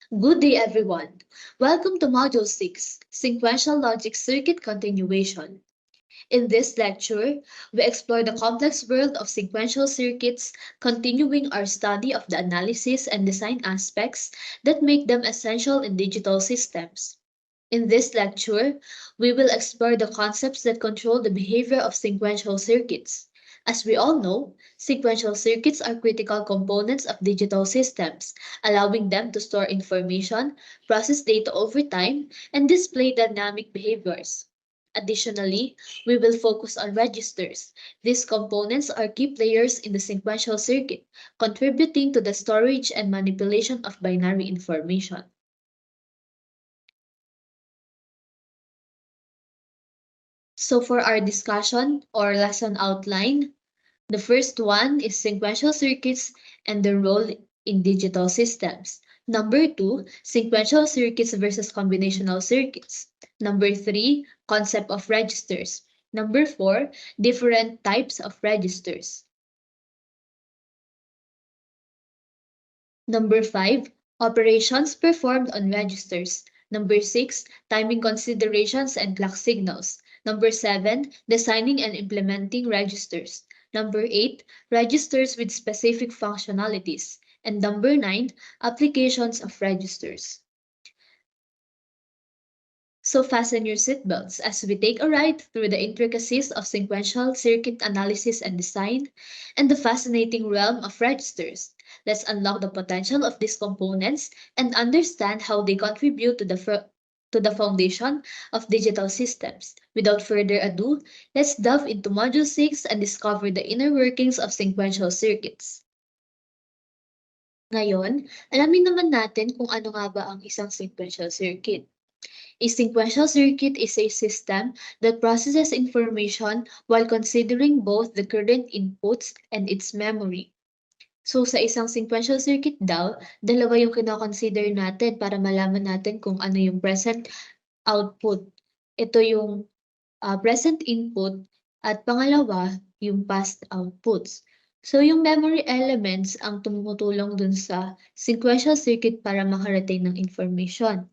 Good day, everyone. Welcome to Module 6, Sequential Logic Circuit Continuation. In this lecture, we explore the complex world of sequential circuits, continuing our study of the analysis and design aspects that make them essential in digital systems. In this lecture, we will explore the concepts that control the behavior of sequential circuits. As we all know, sequential circuits are critical components of digital systems, allowing them to store information, process data over time, and display dynamic behaviors. Additionally, we will focus on registers. These components are key players in the sequential circuit, contributing to the storage and manipulation of binary information. So for our discussion or lesson outline, the first one is sequential circuits and their role in digital systems. Number 2, sequential circuits versus combinational circuits. Number 3, concept of registers. Number 4, different types of registers. Number 5, operations performed on registers. Number 6, timing considerations and clock signals. Number 7, designing and implementing registers. Number 8, registers with specific functionalities. And number 9, applications of registers. So fasten your seatbelts as we take a ride through the intricacies of sequential circuit analysis and design and the fascinating realm of registers. Let's unlock the potential of these components and understand how they contribute to the foundation of digital systems. Without further ado, let's delve into Module 6 and discover the inner workings of sequential circuits. Ngayon, alamin naman natin kung ano nga ba ang isang sequential circuit. A sequential circuit is a system that processes information while considering both the current inputs and its memory. So sa isang sequential circuit daw, dalawa yung kinoconsider natin para malaman natin kung ano yung present output. Ito yung present input at pangalawa yung past outputs. So yung memory elements ang tumutulong dun sa sequential circuit para makarating ng information,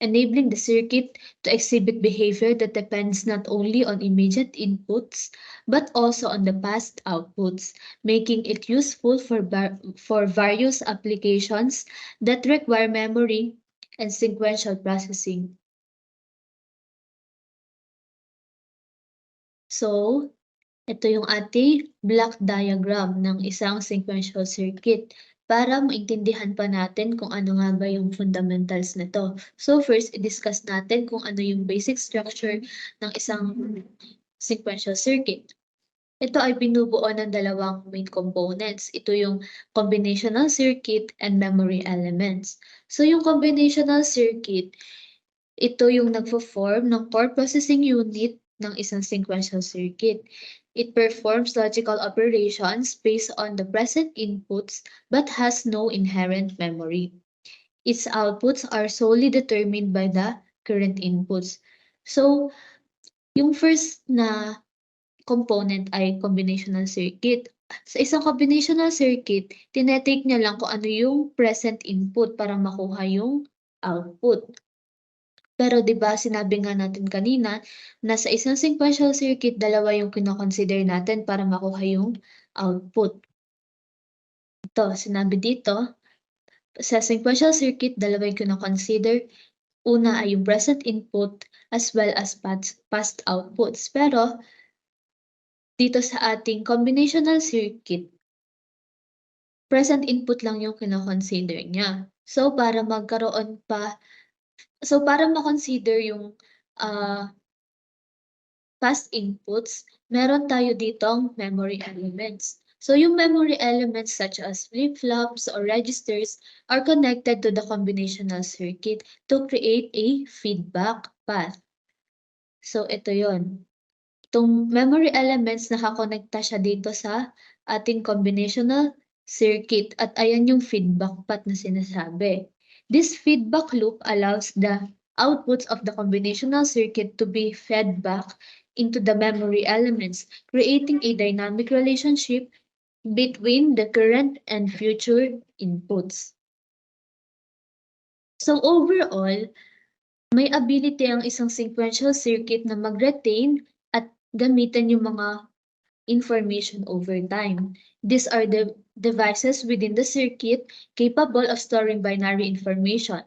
enabling the circuit to exhibit behavior that depends not only on immediate inputs, but also on the past outputs, making it useful for various applications that require memory and sequential processing. So, ito yung ating block diagram ng isang sequential circuit para maintindihan pa natin kung ano nga ba yung fundamentals nito. So first, i-discuss natin kung ano yung basic structure ng isang sequential circuit. Ito ay binubuo ng dalawang main components. Ito yung combinational circuit and memory elements. So yung combinational circuit, ito yung nagfo-form ng core processing unit ng isang sequential circuit. It performs logical operations based on the present inputs but has no inherent memory. Its outputs are solely determined by the current inputs. So, yung first na component ay combinational circuit. Sa isang combinational circuit, tinetake niya lang kung ano yung present input para makuha yung output. Pero 'di ba sinabi nga natin kanina na sa isang sequential circuit dalawa yung kino-consider natin para makuha yung output. Ito, sinabi dito, sa sequential circuit dalawa yung kino-consider. Una ay yung present input as well as past outputs. Pero dito sa ating combinational circuit, present input lang yung kino-consider niya. So para ma-consider yung past inputs, meron tayo ditong memory elements. So yung memory elements such as flip-flops or registers are connected to the combinational circuit to create a feedback path. So ito yon. Itong memory elements nakakonekta siya dito sa ating combinational circuit at ayan yung feedback path na sinasabi. This feedback loop allows the outputs of the combinational circuit to be fed back into the memory elements, creating a dynamic relationship between the current and future inputs. So overall, may ability ang isang sequential circuit na mag-retain at gamitin yung mga information over time. These are the devices within the circuit capable of storing binary information.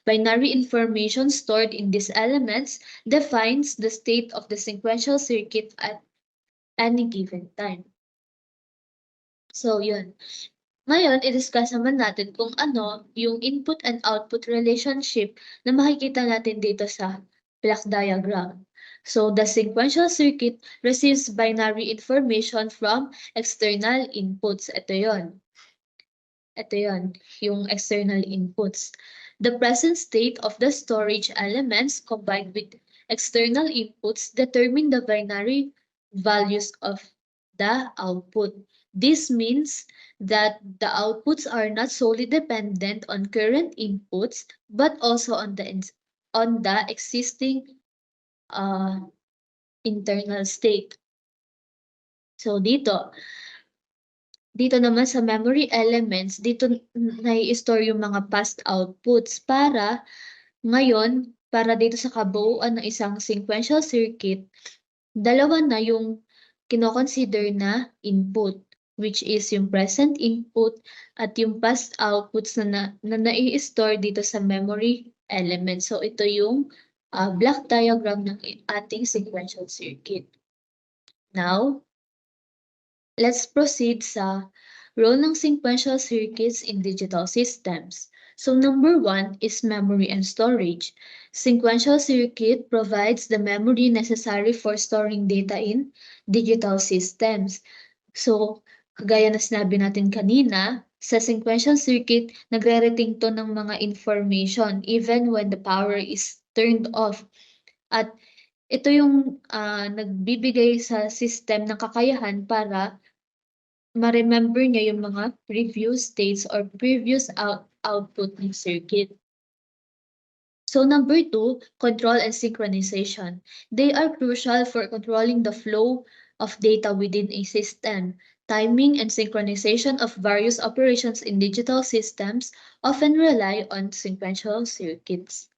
Binary information stored in these elements defines the state of the sequential circuit at any given time. So, yun. Ngayon, i-discuss naman natin kung ano yung input and output relationship na makikita natin dito sa block diagram. So, the sequential circuit receives binary information from external inputs. Ito yon. Ito yon, yung external inputs. The present state of the storage elements combined with external inputs determine the binary values of the output. This means that the outputs are not solely dependent on current inputs, but also on the existing internal state. So dito naman sa memory elements, dito nai-store yung mga past outputs para ngayon, para dito sa kabuuan ng isang sequential circuit, dalawa na yung kino-consider na input, which is yung present input at yung past outputs na nai-store dito sa memory element. So ito yung block diagram ng ating sequential circuit. Now, let's proceed sa role ng sequential circuits in digital systems. So number 1 is memory and storage. Sequential circuit provides the memory necessary for storing data in digital systems. So, kagaya na sinabi natin kanina, sa sequential circuit, nagre-retain to ng mga information even when the power is turned off. At ito yung nagbibigay sa system ng kakayahan para ma-remember niya yung mga previous states or previous output ng circuit. So number 2, control and synchronization. They are crucial for controlling the flow of data within a system. Timing and synchronization of various operations in digital systems often rely on sequential circuits.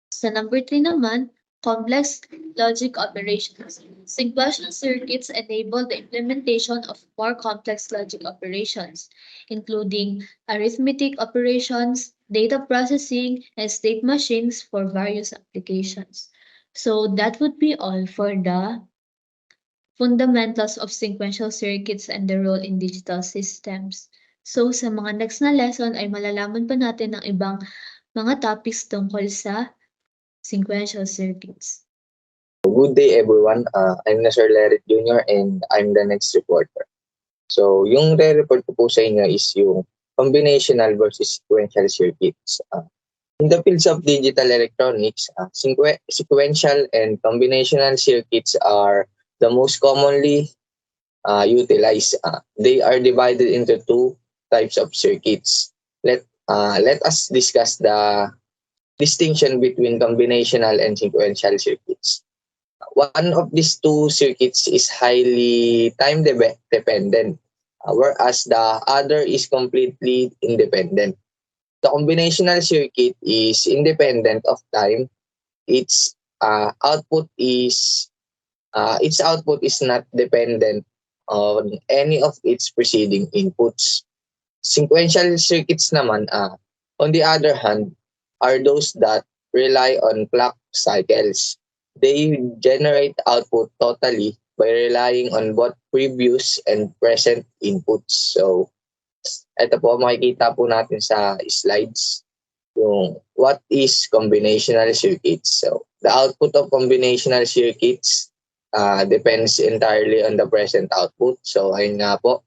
Sa number 3 naman, complex logic operations. Sequential circuits enable the implementation of more complex logic operations, including arithmetic operations, data processing, and state machines for various applications. So that would be all for the fundamentals of sequential circuits and the role in digital systems. So sa mga next na lesson ay malalaman pa natin ang ibang mga topics tungkol sa sequential circuits. Good day everyone. I'm na Sir LERIT Jr. and I'm the next reporter. So yung re-report ko po sa inyo is yung combinational versus sequential circuits. In the fields of digital electronics, sequential and combinational circuits are the most commonly utilized. They are divided into two types of circuits. Let us discuss the distinction between combinational and sequential circuits. One of these two circuits is highly time dependent, whereas the other is completely independent. The combinational circuit is independent of time. Its output is not dependent on any of its preceding inputs. Sequential circuits naman, on the other hand, are those that rely on clock cycles. They generate output totally by relying on both previous and present inputs. So, ito po makikita po natin sa slides yung what is combinational circuits. So, the output of combinational circuits depends entirely on the present output. So, ayun nga po,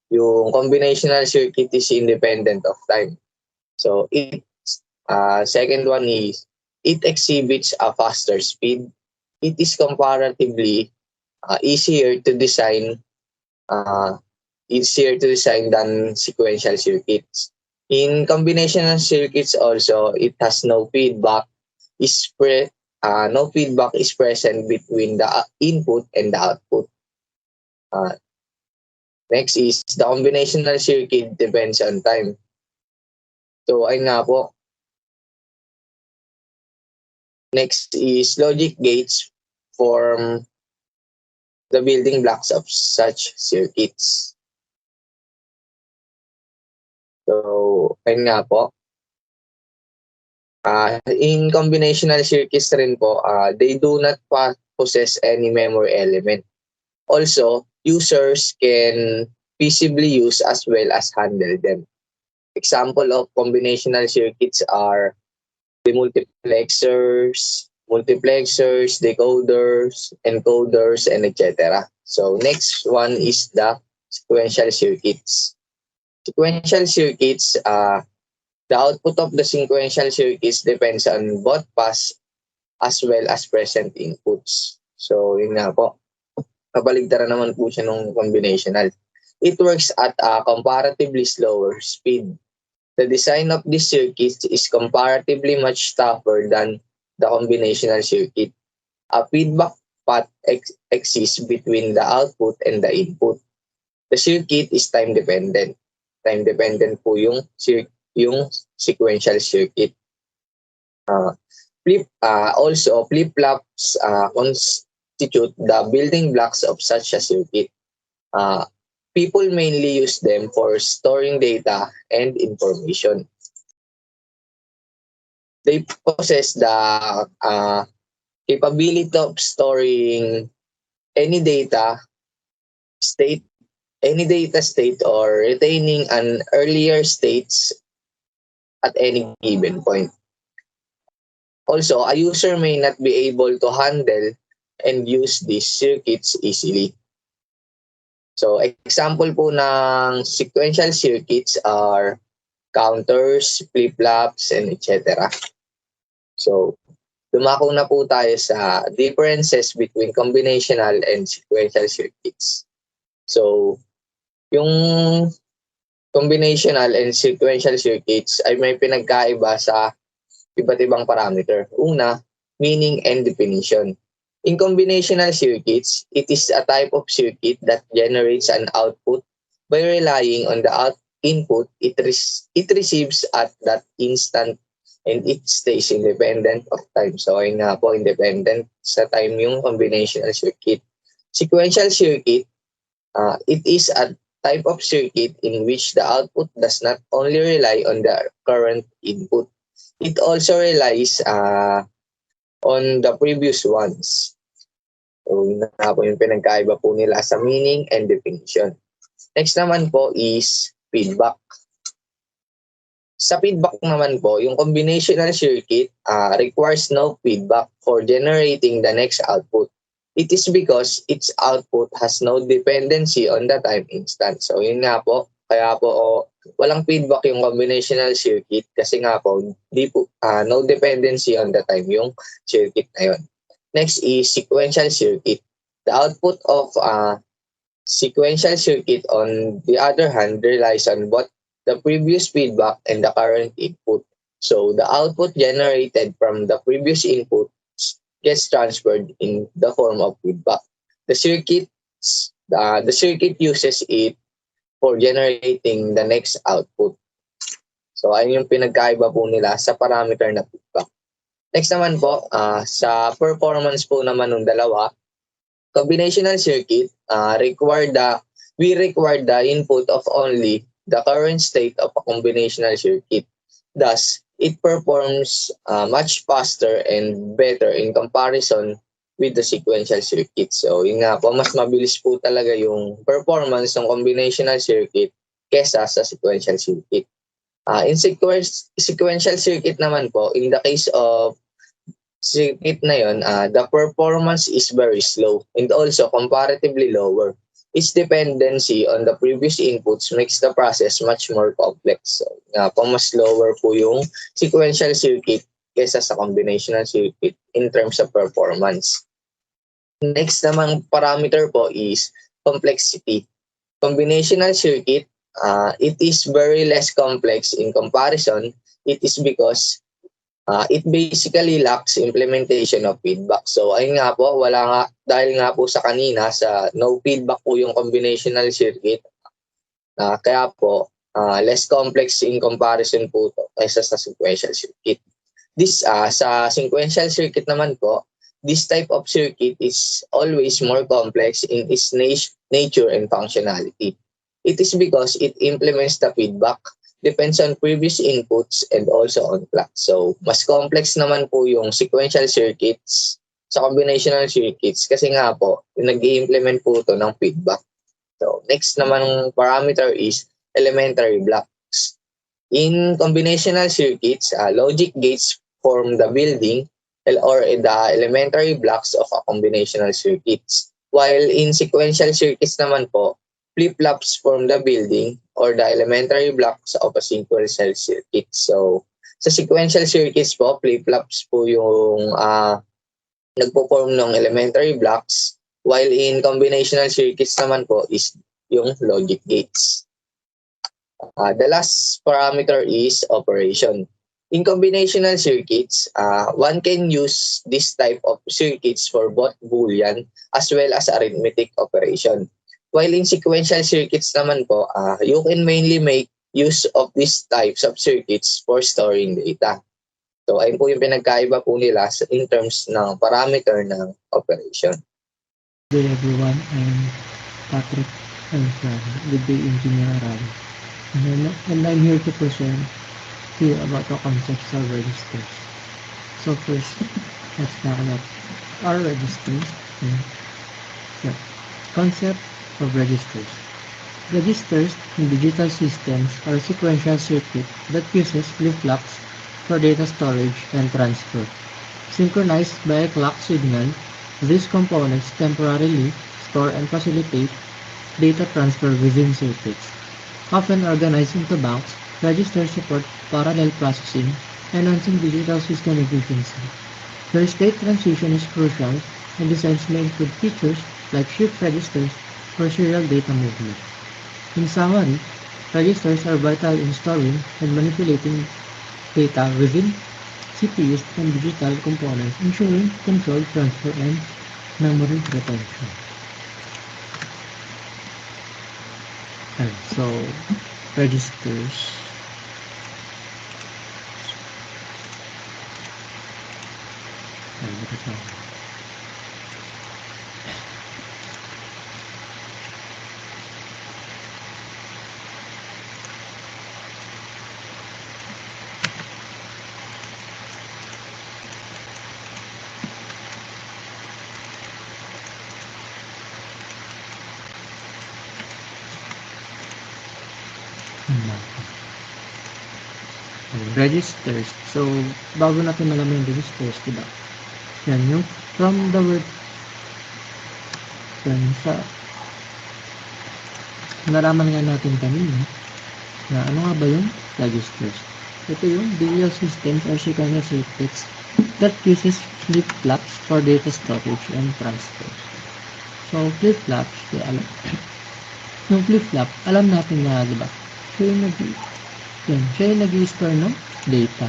yung combinational circuit is independent of time. So, second one is it exhibits a faster speed. It is comparatively easier to design than sequential circuits. In combinational circuits also, it has no feedback is present between the input and the output. Next is the combinational circuit depends on time. So, ayun nga po. Next is logic gates form the building blocks of such circuits. So, ayun nga po. In combinational circuits rin po, they do not possess any memory element. Also, users can feasibly use as well as handle them. Example of combinational circuits are the multiplexers, decoders, encoders, and etc. So next one is the sequential circuits. Sequential circuits, the output of the sequential circuits depends on both past as well as present inputs. So yun nga po, kabaligtaran naman po siya nung combinational. It works at a comparatively slower speed. The design of this circuit is comparatively much tougher than the combinational circuit. A feedback path exists between the output and the input. The circuit is time dependent. Time dependent po yung sequential circuit. Also, flip-flops constitute the building blocks of such a circuit. People mainly use them for storing data and information. They possess the capability of storing any data state, or retaining an earlier states at any given point. Also, a user may not be able to handle and use these circuits easily. So, example po ng sequential circuits are counters, flip-flops, and etc. So, dumako na po tayo sa differences between combinational and sequential circuits. So, yung combinational and sequential circuits ay may pinagkaiba sa iba't ibang parameter. Una, meaning and definition. In combinational circuits, it is a type of circuit that generates an output by relying on the input it receives at that instant, and it stays independent of time. So, ayun nga po, independent sa time yung combinational circuit. Sequential circuit, it is a type of circuit in which the output does not only rely on the current input, it also relies on the previous ones. So, yun na po yung pinagkaiba po nila sa meaning and definition. Next naman po is feedback. Sa feedback naman po, yung combinational circuit requires no feedback for generating the next output. It is because its output has no dependency on the time instant. So, yun nga po. Kaya po, walang feedback yung combinational circuit kasi nga po, no dependency on the time yung circuit na yun. Next is sequential circuit. The output of sequential circuit, on the other hand, relies on both the previous feedback and the current input. So, the output generated from the previous input gets transferred in the form of feedback. The circuit uses it for generating the next output. So, ayun yung pinagkaiba po nila sa parameter na feedback. Next naman po, sa performance po naman ng dalawa, combinational circuit, we require the input of only the current state of a combinational circuit. Thus, it performs much faster and better in comparison with the sequential circuit. So, yun nga po, mas mabilis po talaga yung performance ng combinational circuit kesa sa sequential circuit. In sequential circuit naman po, in the case of circuit na yun, the performance is very slow and also comparatively lower. Its dependency on the previous inputs makes the process much more complex. So, mas lower po yung sequential circuit kesa sa combinational circuit in terms of performance. Next namang parameter po is complexity. Combinational circuit, it is very less complex in comparison. It is because it basically lacks implementation of feedback. So, ayun nga po, dahil nga po sa kanina, sa no feedback po yung combinational circuit, kaya po, less complex in comparison po to kaysa sa sequential circuit. Sa sequential circuit naman po, this type of circuit is always more complex in its nature and functionality. It is because it implements the feedback, depends on previous inputs, and also on clock. So, mas complex naman po yung sequential circuits sa combinational circuits kasi nga po, nag-i-implement po ito ng feedback. So, next naman parameter is elementary blocks. In combinational circuits, logic gates form the building or the elementary blocks of a combinational circuits. While in sequential circuits naman po, flip-flops form the building or the elementary blocks of a sequential circuit. So, sa sequential circuits po, flip-flops po yung nagpo-form ng elementary blocks, while in combinational circuits naman po is yung logic gates. The last parameter is operation. In combinational circuits, one can use this type of circuits for both Boolean as well as arithmetic operation. While in sequential circuits naman po, you can mainly make use of these types of circuits for storing data. So, ayun po yung pinagkaiba po nila in terms ng parameter ng operation. Good day everyone, I'm Patrick from Good Day Engineer ARAGO. And I'm here to present to you about the concepts of registers. So first, let's talk about our registers. Yeah. Concept of registers. Registers in digital systems are a sequential circuit that uses flip-flops for data storage and transfer. Synchronized by a clock signal, these components temporarily store and facilitate data transfer within circuits. Often organized into banks, registers support parallel processing, enhancing digital system efficiency. Their state transition is crucial, and designs may include features like shift registers for serial data movement. In summary, registers are vital in storing and manipulating data within CPUs and digital components, ensuring controlled transfer and memory retention. And so, registers. Registers. So, bago natin malaman yung registers, diba? Yan, yung from the word yan, sa nalaman nga natin kanina na ano nga ba yung registers. Ito yung digital systems or sequential circuits that uses flip-flops for data storage and transfer. So, flip-flops, yung flip-flop, alam natin na, diba? Siya yung nag-i-store ng data.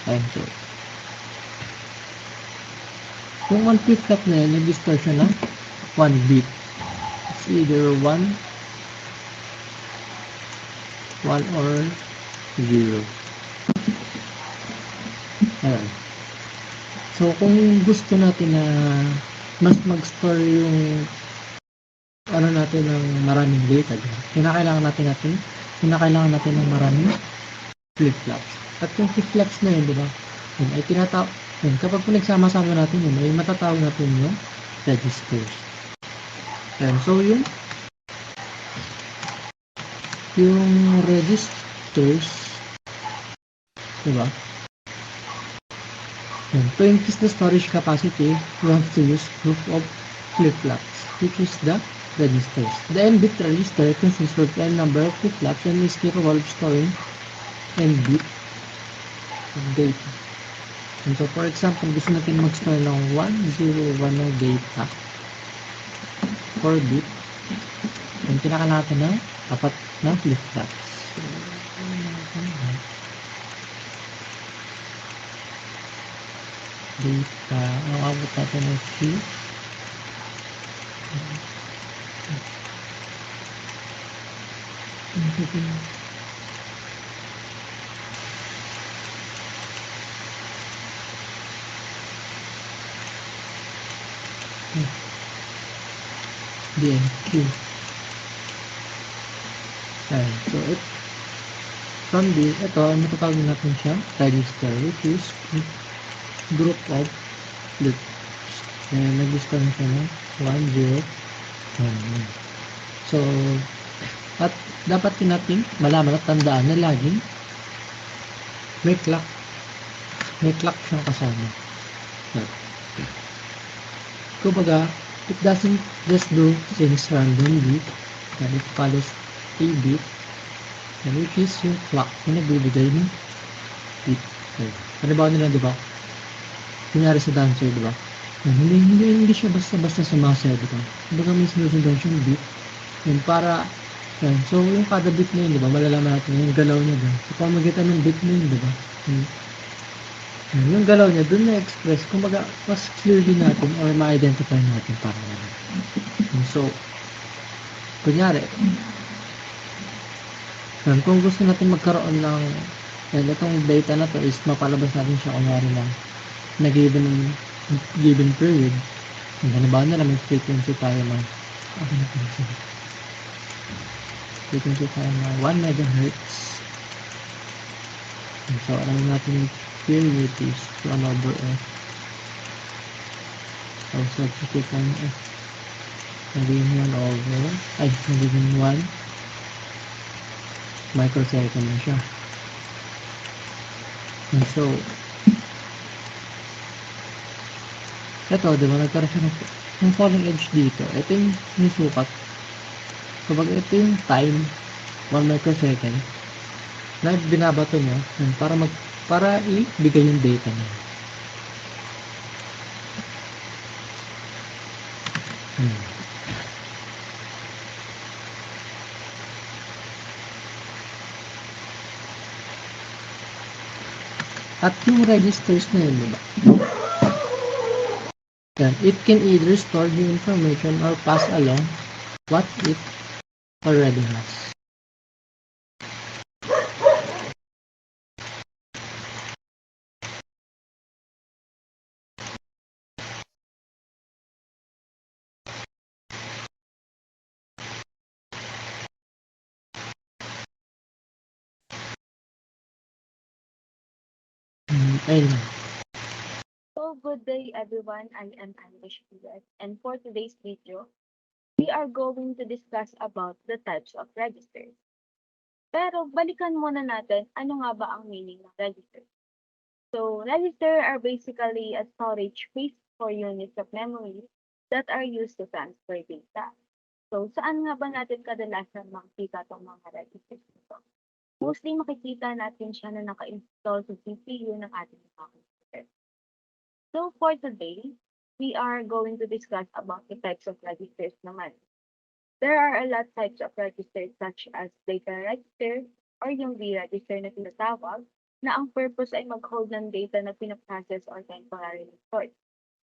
Ayun, so. Yung one flip-flop na yun, nag-i-store siya ng 1 bit. It's either 1 or 0. Ayun. So, kung gusto natin na mas mag-store yung ano natin ng maraming data, kinakailangan natin ng maraming flip-flops. At yung flip-flops na yun, di ba? Yun ay kapag pinagsama-sama natin yun, ay matatawag natin yung registers. Ayan, so yung registers, di ba? Ayan, to increase the storage capacity, we have to use group of flip-flops, which is the registers. The n-bit register consists of n number of flip-flops and is capable of storing n-bit of data. And so, for example, gusto natin mag-store ng 101 na data 4-bit. And kinakailangan natin ng 4 na flip-flops. Data, makabot natin ng sheet. DNQ. Ayan. So, from this, ito, matatawag natin siya, register, which is group of loops. Nag-lista na siya ng 1, 0, 1. So, at dapat din natin malaman at tandaan na laging may clock siyang kasama. Kumbaga, it doesn't just do things randomly, and it follows a bit, and which is yung clock na nagbibigay ng bit. Halimbawa nila, di ba? Kunyari sa dancer, di ba? Hindi siya basta-basta sumasayaw, di ba? Kumbaga may sinusundan siyang beat, and para, yan. So, yung kada beat na yun, di ba? Malalaman natin yung galaw niya doon. Sa pamagitan ng beat na yun, di ba? Yung galaw niya, doon na-express. Kumbaga, mas clearly natin or ma-identify natin para naman. So, kunyari, kung gusto natin magkaroon ng itong data na to is mapalabas natin siya kunyari lang na given period. Halimbawa na lang may frequency tayo ng frequency tayo ng 1 MHz. So, alam natin yung period is 1/f. So, substitute tayo ng f. Nagiging 1 microsecond na siya. And so, ito, di ba, nagkaroon siya ng falling edge dito. Ito yung sukat. Kapag ito yung time, 1 microsecond, na binabato niya para ibigay yung data niya. At yung registers na yun, diba? It can either store the information or pass along what it already has. So, good day everyone, I am Guiaz, and for today's video, we are going to discuss about the types of registers. Pero balikan muna natin, ano nga ba ang meaning ng register? So, register are basically a storage space for units of memory that are used to transfer data. So, saan nga ba natin kadalasan makikita itong mga registers nito? Mostly makikita natin siya na naka-install sa CPU ng ating computer. So for today, we are going to discuss about the types of registers naman. There are a lot types of registers such as data register or yung V register na tinatawag na ang purpose ay mag-hold ng data na pinaprocess or temporarily stored.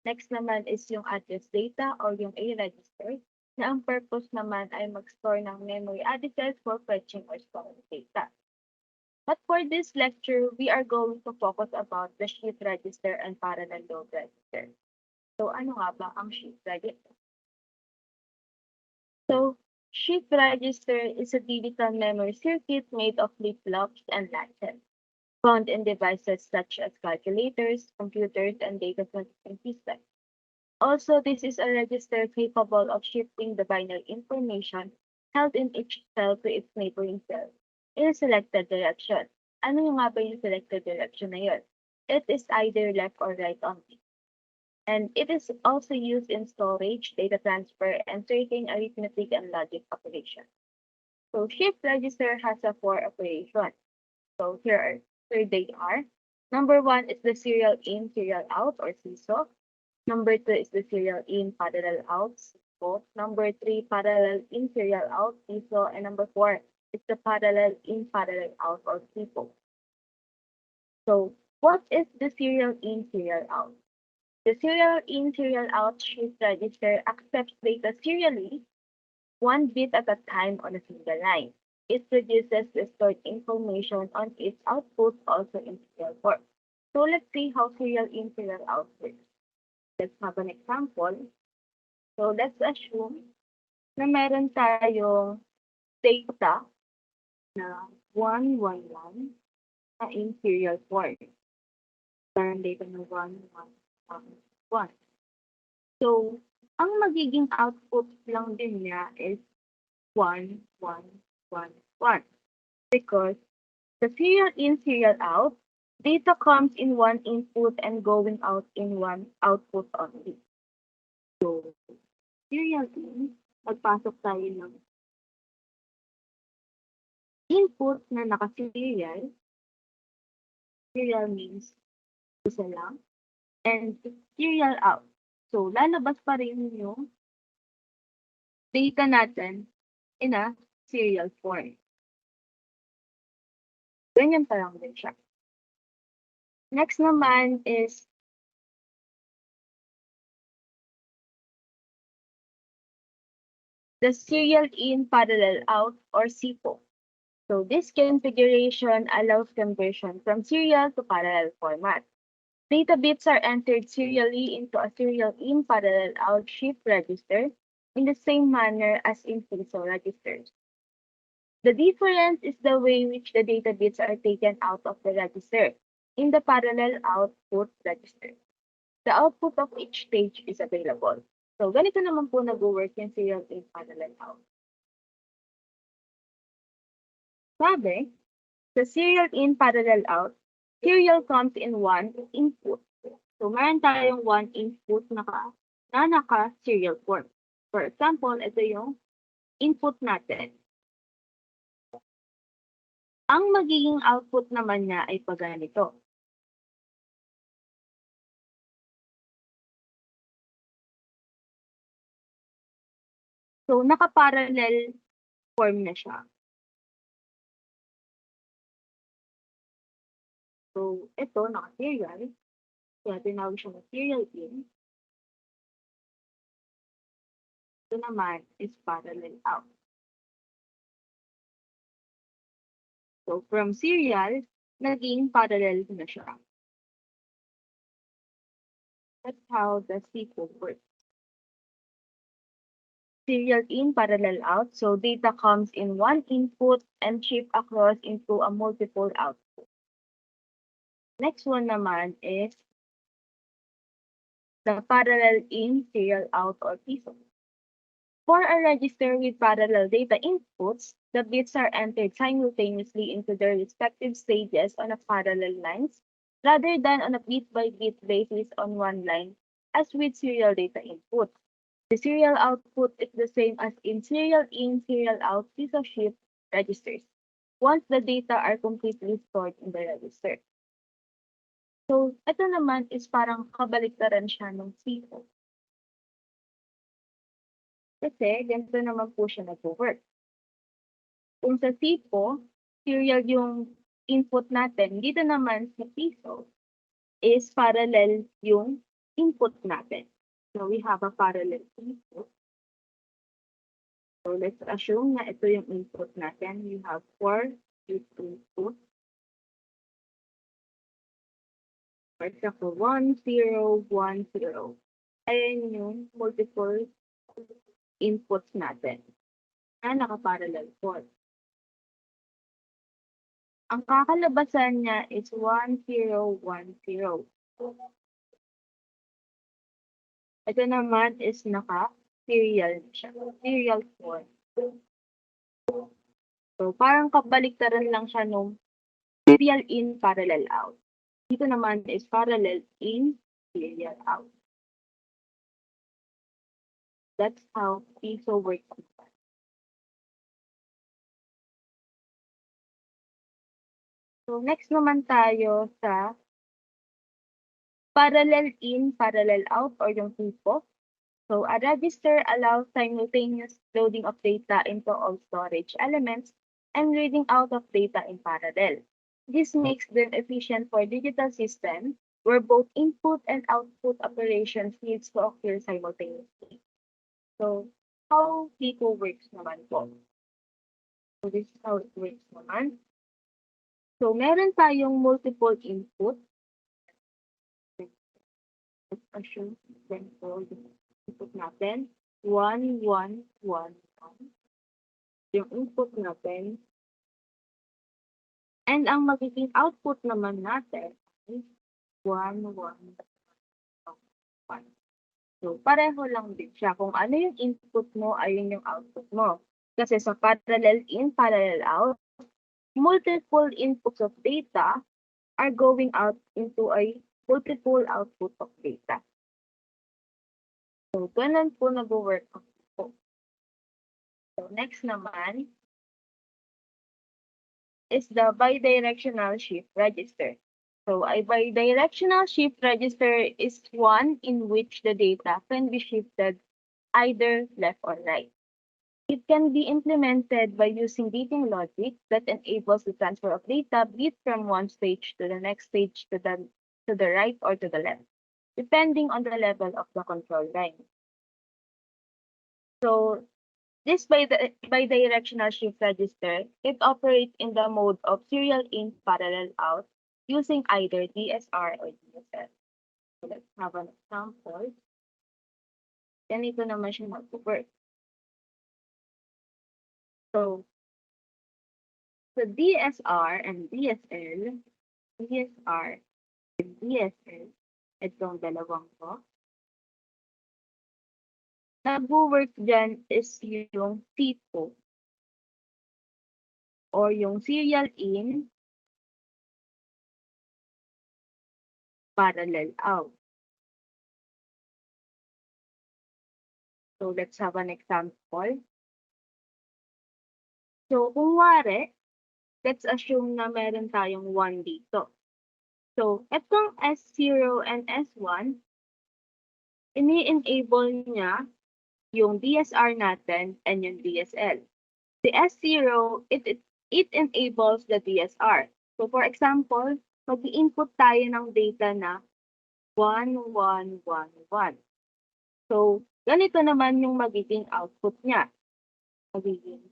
Next naman is yung address data or yung A register na ang purpose naman ay mag-store ng memory addresses for fetching or storing data. But for this lecture, we are going to focus about the shift register and parallel load register. So, ano nga ba ang shift register? So, shift register is a digital memory circuit made of flip-flops and latches, found in devices such as calculators, computers, and data processing systems. Also, this is a register capable of shifting the binary information held in each cell to its neighboring cell in a selected direction. Ano yung nga ba yung selected direction na yun? It is either left or right only. And it is also used in storage, data transfer, and certain arithmetic and logic operations. So shift register has a 4 operations. So here they are. Number 1 is the serial in, serial out, or SISO. Number 2 is the serial in, parallel out, SISO. Number 3, parallel in, serial out, SISO. And number 4 is the parallel in, parallel out, or SIPO. So what is the serial in, serial out? The serial in, serial out shift register accepts data serially, 1 bit at a time on a single line. it produces the stored information on its output also in serial form. So let's see how serial in, serial out works. Let's have an example. So let's assume na meron tayong data na 111 na in serial form. Meron data na 1111. So, ang magiging output lang din niya is 1111 because the serial in, serial out, data comes in one input and going out in one output only. So, serial in, magpasok tayo ng input na naka-serial. Serial means isa lang. And serial out. So, lalabas pa rin yung data natin in a serial form. Ganyan pa lang din siya. Next naman is the serial in, parallel out, or SIPO. So this configuration allows conversion from serial to parallel format. Data bits are entered serially into a serial in, parallel out shift register in the same manner as in FISO registers. The difference is the way in which the data bits are taken out of the register in the parallel output register. The output of each stage is available. So, ganito naman po nag-work yung serial in, parallel out. Sabi, the serial in, parallel out, serial comes in one input. So, meron tayong one input na naka-serial form. For example, ito yung input natin. Ang magiging output naman niya ay pag ganito. So, naka-parallel form na siya. So, ito, naka-serial. Kaya tinawag siya na serial in. Ito naman is parallel out. So, from serial, naging parallel na siya. That's how the SQL works. Serial in, parallel out. So, data comes in one input and shift across into a multiple output. Next one naman is the parallel in, serial out, or FISO. For a register with parallel data inputs, the bits are entered simultaneously into their respective stages on a parallel lines rather than on a bit-by-bit basis on one line as with serial data input. The serial output is the same as in, serial out, FISO shift registers once the data are completely stored in the register. So, ito naman is parang kabaliktaran siya ng FISO. Kasi ganito naman po siya nag-work. Kung sa SIPO, serial yung input natin, dito naman sa FISO is parallel yung input natin. So we have a parallel input. So let's assume na ito yung input natin. We have 4 input. For example, 1, 0, 1, 0. Ayan yung multiple inputs natin na nakaparallel port. Ang kakalabasan niya is 1, 0, 1, 0. Ito naman is naka-serial siya. Serial form. So, parang kabaliktaran lang siya nung serial in, parallel out. Dito naman is parallel in, serial out. That's how FISO works. So, next naman tayo sa parallel in, parallel out, or yung FIFO. So, a register allows simultaneous loading of data into all storage elements and reading out of data in parallel. This makes them efficient for digital systems where both input and output operations needs to occur simultaneously. So, how FIFO works naman po? So this is how it works naman. So meron tayong multiple input. Let's assume ganito yung input natin. 1, 1, 1, 1. Yung input natin. And ang magiging output naman natin ay 1, 1, 1. So, pareho lang din siya. Kung ano yung input mo, ayun yung output mo. Kasi sa parallel in, parallel out, multiple inputs of data are going out into a multiple output of data. So, ganun po nag-work po. So, next naman is the bidirectional shift register. So, a bidirectional shift register is one in which the data can be shifted either left or right. It can be implemented by using gating logic that enables the transfer of data bit from one stage to the next stage to the right or to the left, depending on the level of the control line. So this bidirectional shift register, it operates in the mode of serial in, parallel out, using either DSR or DSL. So let's have an example. Ganito naman siya mag-work. So the DSR and DSL, itong dalawang to, nag-work dyan is yung TIFO or yung serial in, parallel out. So let's have an example. So kung wari, let's assume na meron tayong 1 dito. So itong S0 and S1, ini-enable niya yung DSR natin and yung DSL. The S0, it enables the DSR. So for example, mag-input tayo ng data na 1, 1, 1, 1. So ganito naman yung magiging output niya. Magiging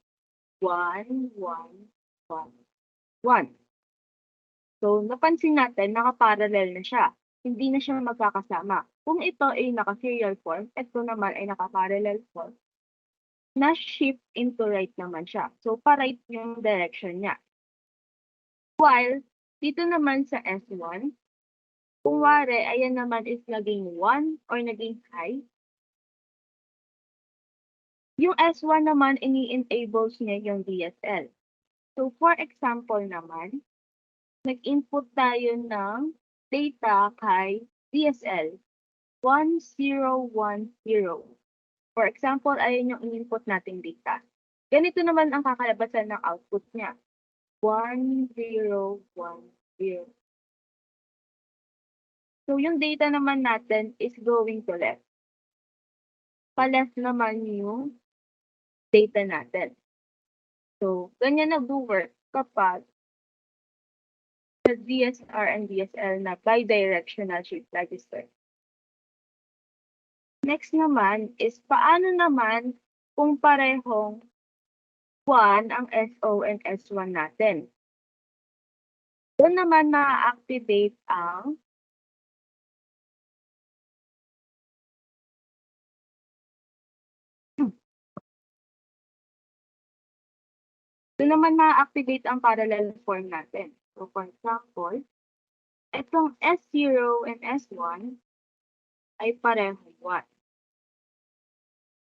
1, 1, 1, 1. So napansin natin, nakaparallel na siya. Hindi na siya magkakasama. Kung ito ay naka-serial form, ito naman ay naka-parallel form, na-shift into right naman siya. So, pa-right yung direction niya. While, dito naman sa S1, kung wari, ayan naman is naging 1 or naging high, yung S1 naman, ini-enables niya yung DSL. So, for example naman, nag-input tayo ng data kay DSL 1010. For example, ayan yung in-input nating data. Ganito naman ang kakalabasan ng output niya. 1010. So, yung data naman natin is going to left. Pa-left naman yung data natin. So, ganyan nag-work kapag sa DSR and DSL na bidirectional shift register. Next naman is paano naman kung parehong 1 ang SO and S1 natin. Doon naman ma-activate ang parallel form natin. So, for example, itong S0 and S1 ay pareho 1.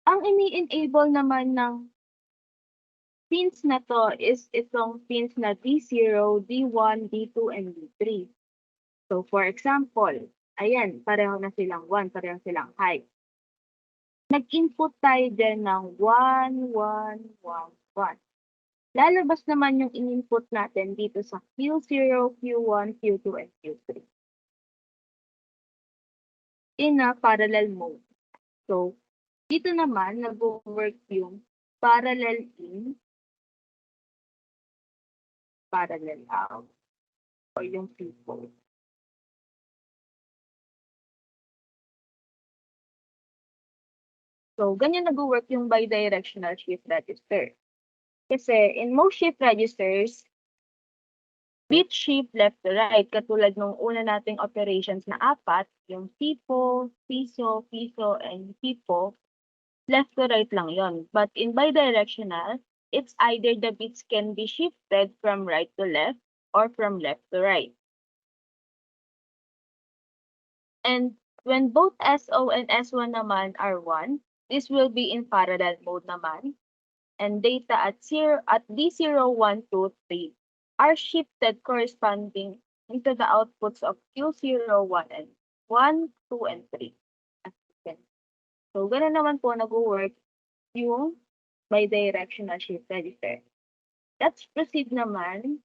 Ang ini-enable naman ng pins na to is itong pins na D0, D1, D2, and D3. So, for example, ayan, pareho na silang 1, pareho silang high. Nag-input tayo dyan ng 1, 1, 1, 1. Lalabas naman yung in-input natin dito sa Q0, Q1, Q2, and Q3. In a parallel mode. So, dito naman, nag-work yung parallel in, parallel out, o yung people. So, ganyan nag-work yung bidirectional shift register. Kasi in most shift registers, bit shift left to right, katulad nung una nating operations na apat, yung tipo, piso, and tipo, left to right lang yon. But in bidirectional, it's either the bits can be shifted from right to left or from left to right. And when both SO and S1 naman are 1, this will be in parallel mode naman. And data at D0, 1, 2, 3 are shifted corresponding into the outputs of Q0, 1, and 1, 2, and 3. So, ganun naman po nag-work yung bidirectional shift register. Let's proceed naman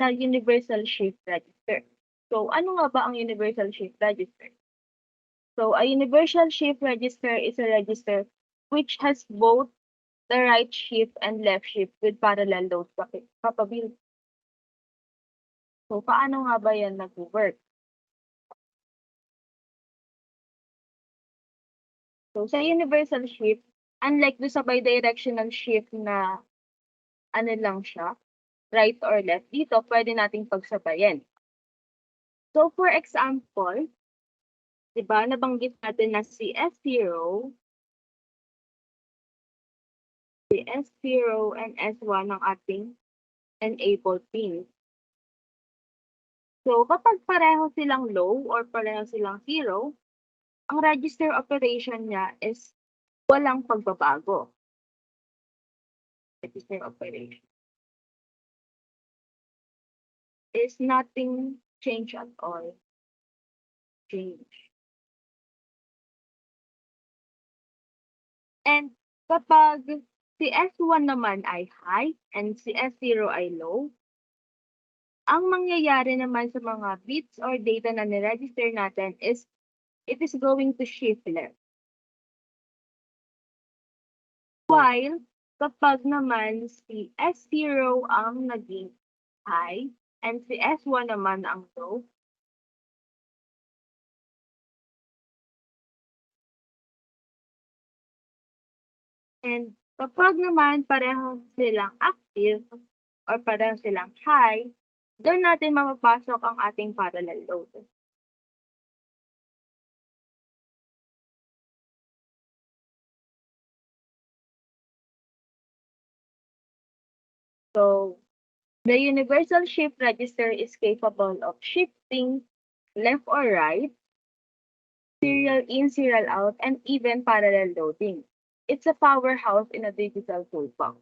sa universal shift register. So, ano nga ba ang universal shift register? So, a universal shift register is a register which has both the right shift and left shift with parallel load capability. So, paano nga ba yan nag-work? So, sa universal shift, unlike do sa bidirectional shift na ano lang siya, right or left, dito pwede nating pagsabayan. So, for example, di ba, nabanggit natin na si S0, and S1 ng ating enabled pins. So, kapag pareho silang low or pareho silang zero, ang register operation niya is walang pagbabago. Register operation is nothing change at all. Change. And kapag si S1 naman ay high and si S0 ay low, ang mangyayari naman sa mga bits or data na niregister natin is it is going to shift left. While kapag naman si S0 ang naging high and si S1 naman ang low, and kapag naman pareho silang active or pareho silang high, doon natin mapapasok ang ating parallel load. So, the universal shift register is capable of shifting left or right, serial in, serial out, and even parallel loading. It's a powerhouse in a digital toolbox.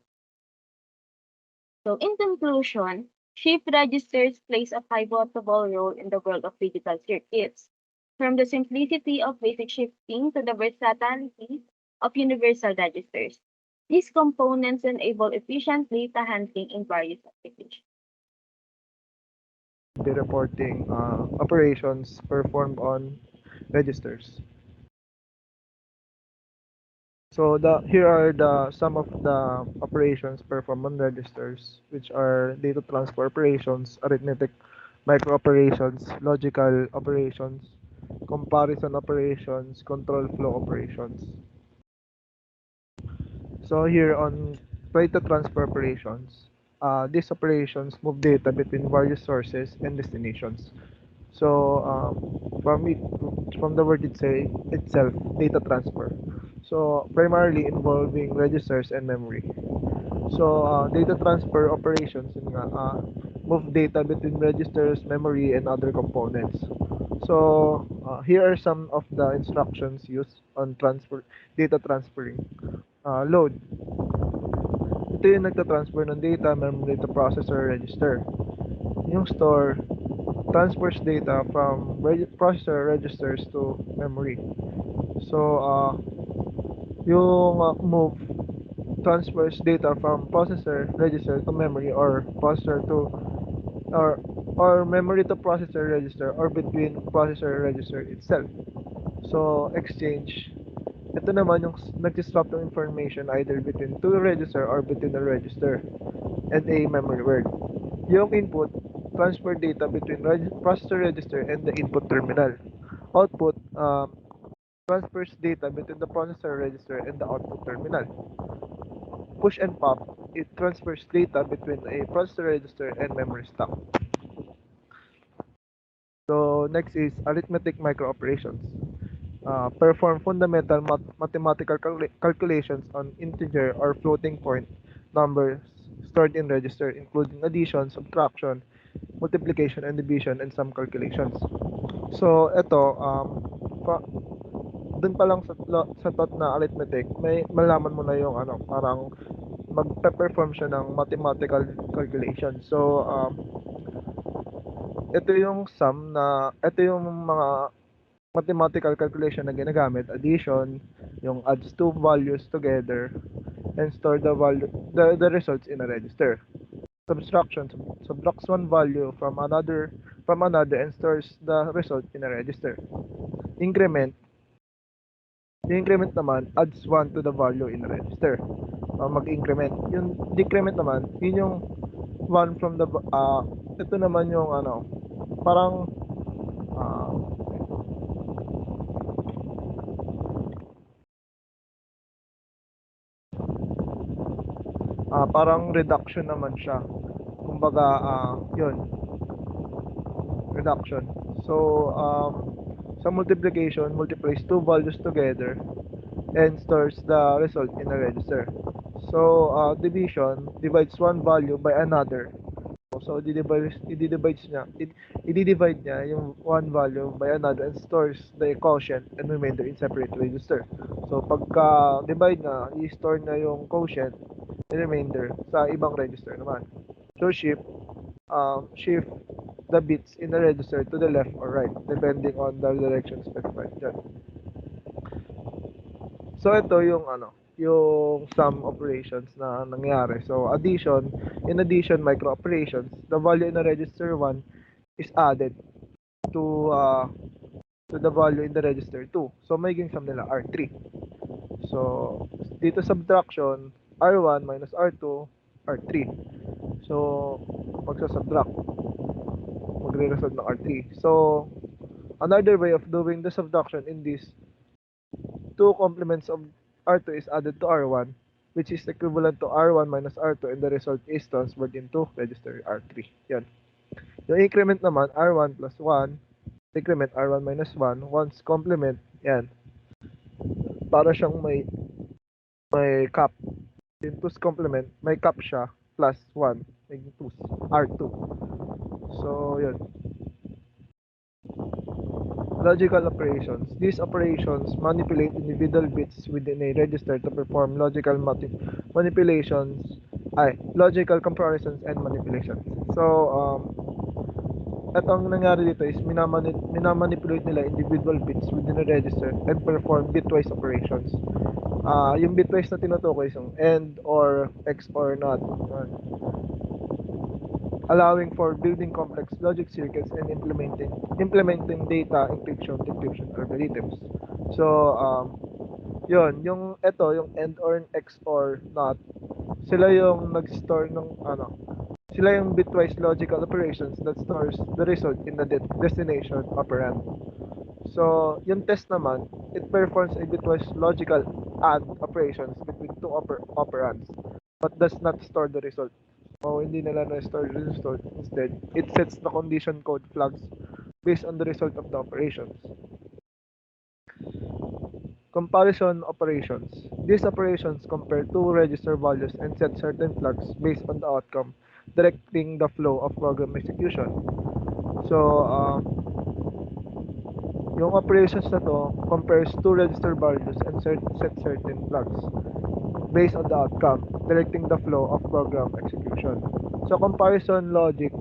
So, in conclusion, shift registers plays a pivotal role in the world of digital circuits. From the simplicity of basic shifting to the versatility of universal registers, these components enable efficient data handling in various applications. The reporting operations performed on registers. So here are some of the operations performed on registers, which are data transfer operations, arithmetic micro operations, logical operations, comparison operations, control flow operations. So here on data transfer operations, these operations move data between various sources and destinations. So from the word itself, data transfer. So primarily involving registers and memory. So data transfer operations yun nga, move data between registers, memory, and other components. So here are some of the instructions used on data transferring. Load. Ito yung nagta-transfer ng data, memory to processor, register. Yung store transfers data from processor registers to memory. So yung move transfers data from processor register to memory or processor to or memory to processor register or between processor register itself. So exchange, ito naman yung nag-swap ng information either between two register or between a register and a memory word. Yung input transfer data between processor register and the input terminal. Output transfers data between the processor register and the output terminal. Push and pop it transfers data between a processor register and memory stack. So next is arithmetic microoperations. Perform fundamental mathematical calculations on integer or floating point numbers stored in register, including addition, subtraction, multiplication, and division, and some calculations. So ito, dun pa lang sa thought na arithmetic, may malaman mo na yung parang magpe-perform siya ng mathematical calculation. So ito yung mga mathematical calculation na ginagamit: addition, yung adds two values together and store the results in a register. Subtraction, subtracts one value from another and stores the result in a register. Increment, yung increment naman adds one to the value in a register. Mag-increment. Yung decrement naman, yun yung one from the ito naman yung parang parang reduction naman siya. Kumbaga, yun, reduction. So, sa multiplication, multiplies two values together and stores the result in a register. So, division divides one value by another. So, i-divide niya yung one value by another and stores the quotient and remainder in separate register. So, pagka divide na, i-store na yung quotient and remainder sa ibang register naman. So, shift the bits in the register to the left or right, depending on the direction specified dyan. So, ito yung yung sum operations na nangyari. So, in addition micro operations, the value in the register 1 is added to the value in the register 2. So, magiging sum nila R3. So, dito subtraction, R1 minus R2, R3. So, magsa-subtract, magre-result ng R3. So, another way of doing the subtraction in this, two complements of R2 is added to R1, which is equivalent to R1 minus R2, and the result is transferred into register R3. Yan. Yung increment naman, R1 plus 1, decrement R1 minus 1, once complement, yan. Para siyang may cap. Yung 2's complement, may cap siya, plus 1, naging 2's, R2. So, yun. Logical operations. These operations manipulate individual bits within a register to perform logical logical comparisons and manipulations. So, itong nangyari dito is minamanipulate nila individual bits within a register and perform bitwise operations. Yung bitwise na tinutukoy is yung AND or X or NOT. Allowing for building complex logic circuits and implementing data encryption algorithms. So, yun, yung AND or X or NOT, sila yung nag-store ng sila yung bitwise logical operations that stores the result in the destination operand. So, yung test naman, it performs a bitwise logical add operations between two operands, but does not store the result. So, hindi nila na-store the result. Instead, it sets the condition code flags based on the result of the operations. Comparison operations. These operations compare two register values and set certain flags based on the outcome, directing the flow of program execution. So, yung operations na to compares two register values and set certain flags based on the outcome, directing the flow of program execution. So, comparison logic,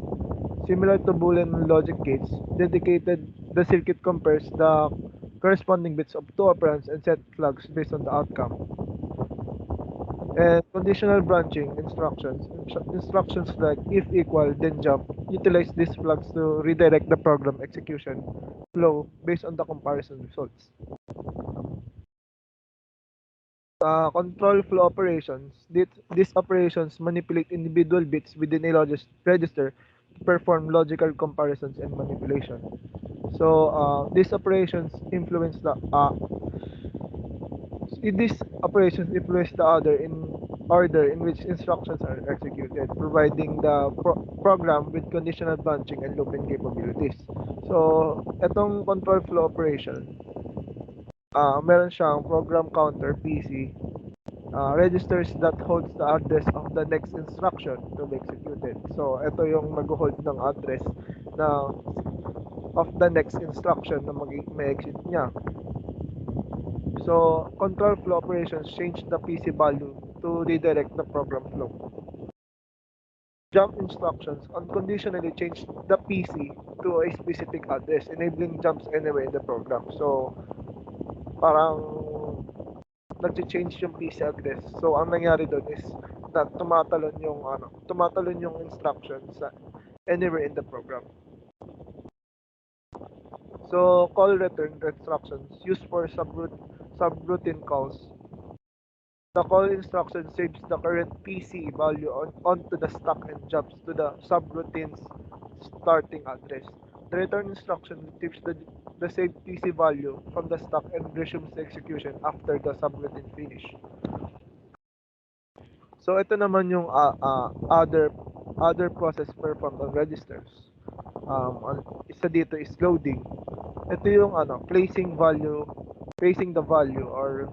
similar to Boolean logic gates, the circuit compares the corresponding bits of two operands and set flags based on the outcome. And conditional branching instructions like if equal, then jump, utilize these flags to redirect the program execution flow based on the comparison results. Control flow operations. These operations manipulate individual bits within a register to perform logical comparisons and manipulation. So, these operations influence the other in order in which instructions are executed, providing the program with conditional branching and looping capabilities. So, itong control flow operation, meron siyang program counter PC, registers that holds the address of the next instruction to be executed. So, ito yung mag-hold ng address na of the next instruction na may exit niya. So, control flow operations change the PC value to redirect the program flow. Jump instructions unconditionally change the PC to a specific address, enabling jumps anywhere in the program. So, parang nag-change yung PC address. So, ang nangyari doon is that tumatalon yung instructions anywhere in the program. So, call return instructions used for subroutine calls. The call instruction saves the current PC value onto the stack and jumps to the subroutine's starting address. The return instruction retrieves the saved PC value from the stack and resumes the execution after the subroutine finish. So ito naman yung other process performed on registers. Isa dito is loading. Ito yung placing the value or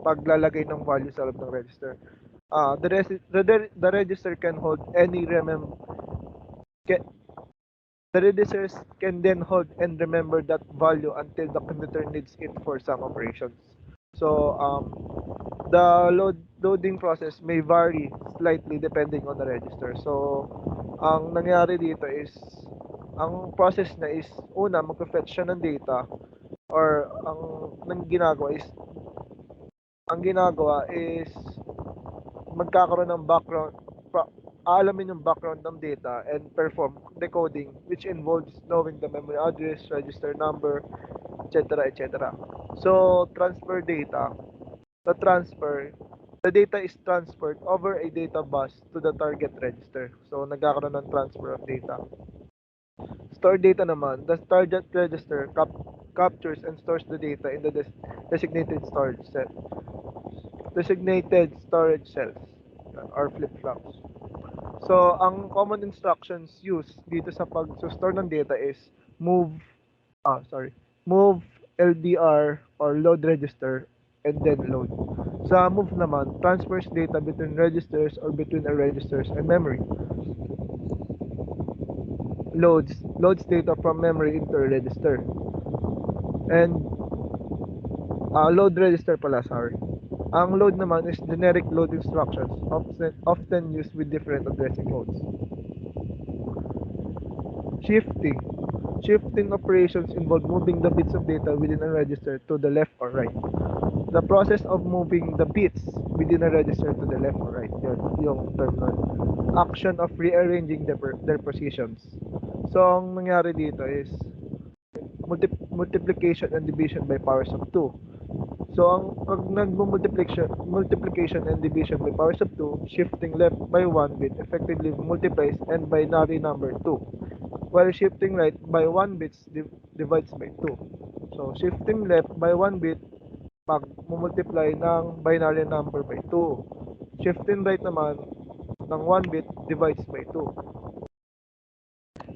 paglalagay ng value sa loob ng register. The register can hold any the registers can then hold and remember that value until the computer needs it for some operations. So the loading process may vary slightly depending on the register. So ang nangyari dito is ang process na is una magfe-fetch siya ng data or ang ginagawa is magkakaroon ng background, aalamin yung background ng data and perform decoding, which involves knowing the memory address, register number, etc. So transfer data. The data is transferred over a data bus to the target register. So nagkakaroon ng transfer of data. Store data naman, the target register captures and stores the data in the designated storage cells or flip-flops. So, ang common instructions used dito sa pag-store ng data is move LDR or load register and then load. Sa move naman, transfers data between registers or between registers and memory. Loads data from memory into a register. And load register pala, sorry. Ang load naman is generic load instructions, often used with different addressing modes. Shifting operations involve moving the bits of data within a register to the left or right. The process of moving the bits within a register to the left or right, yung term nun. Action of rearranging their positions. So, ang nangyari dito is multiplication and division by powers of 2. So, pag multiplication and division by powers of 2, shifting left by 1 bit effectively multiplies n binary number 2, while shifting right by 1 bit divides by 2. So, shifting left by 1 bit, mag-multiply ng binary number by 2. Shifting right naman ng 1 bit divides by 2.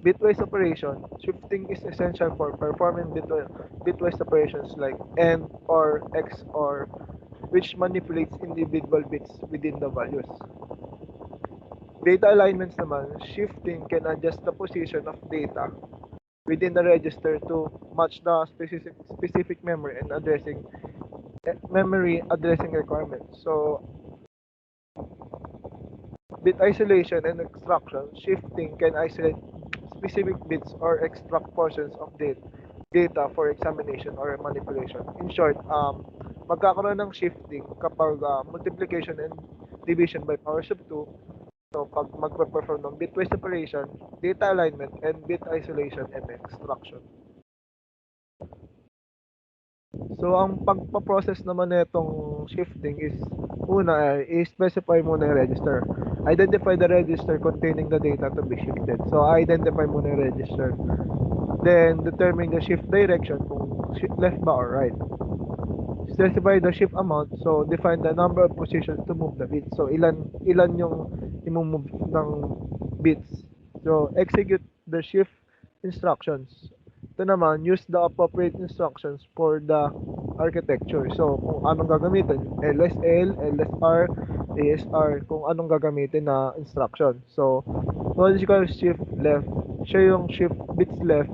Bitwise operation, shifting is essential for performing bitwise operations like AND or XOR, which manipulates individual bits within the values. Data alignments naman, shifting can adjust the position of data within the register to match the specific memory addressing requirements. So, bit isolation and extraction, shifting can isolate specific bits or extract portions of data for examination or manipulation. In short, magkakaroon ng shifting kapag multiplication and division by powers of 2. So, pag magpe-perform ng bitwise operation, data alignment, and bit isolation and extraction. So, ang pagpa-process naman nitong shifting is, una, i-specify muna yung register. Identify the register containing the data to be shifted. So, identify muna yung register. Then, determine the shift direction kung left ba or right. specify the shift amount, so define the number of positions to move the bits. So ilan yung i-move ng bits. So execute the shift instructions. Ito naman, use the appropriate instructions for the architecture. So kung anong gagamitin, LSL, LSR, ASR, kung anong gagamitin na instruction. So logical shift left, siya yung shift bits left,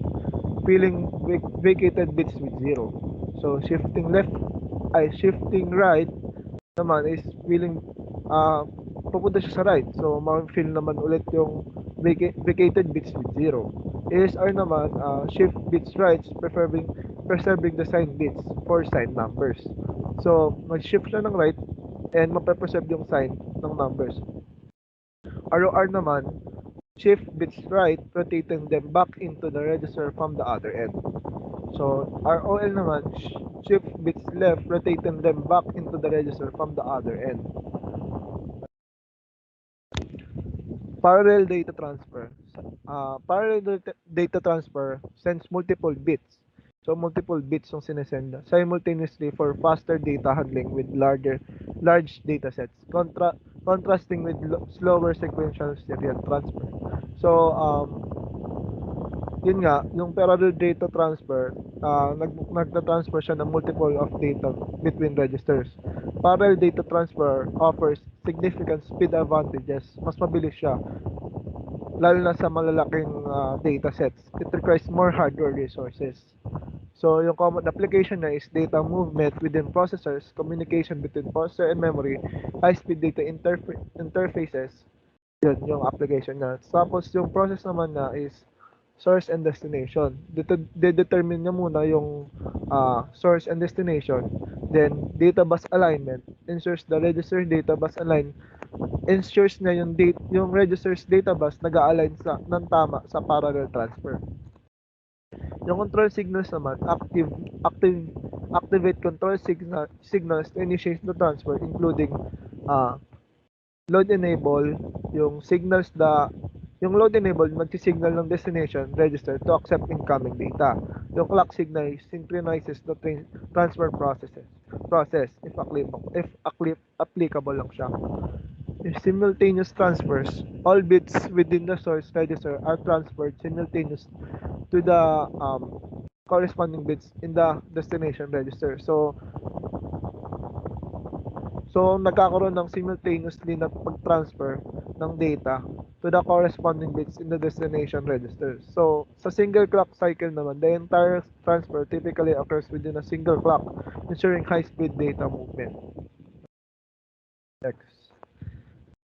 filling vacated bits with 0. So shifting right naman is filling pupunta siya sa right. So ma-fill naman ulit yung vacated bits with 0. ASR naman, shift bits right, preserving the signed bits for signed numbers. So mag-shift siya ng right and mape-preserve yung sign ng numbers. ROR naman, shift bits right, rotating them back into the register from the other end. So ROL naman, shift bits left, rotating them back into the register from the other end. Parallel data transfer. Parallel data transfer sends multiple bits. So multiple bits yung sinesend simultaneously for faster data handling with large data sets, contrasting with slower sequential serial transfer. So yun nga, yung parallel data transfer, nagta-transfer siya ng multiple of data between registers. Parallel data transfer offers significant speed advantages. Mas mabilis siya, lalo na sa malalaking data sets. It requires more hardware resources. So, yung common application na is data movement within processors, communication between processor and memory, high-speed data interfaces. Yun, yung application na. Tapos, yung process naman na is source and destination. Determine niya muna yung source and destination. Then, data bus alignment ensures the register data bus ensures na yung register's data bus nag-align ng tama sa parallel transfer. Yung control signals naman, activate control signals to initiate the transfer, including load enable, yung load enable magsi-signal ng destination register to accept incoming data. Yung clock signal synchronizes the transfer process if applicable lang siya. Yung simultaneous transfers, all bits within the source register are transferred simultaneous to the corresponding bits in the destination register. So nagkakaroon ng simultaneously na pag-transfer ng data to the corresponding bits in the destination register. So sa single clock cycle naman, the entire transfer typically occurs within a single clock, ensuring high-speed data movement. Next.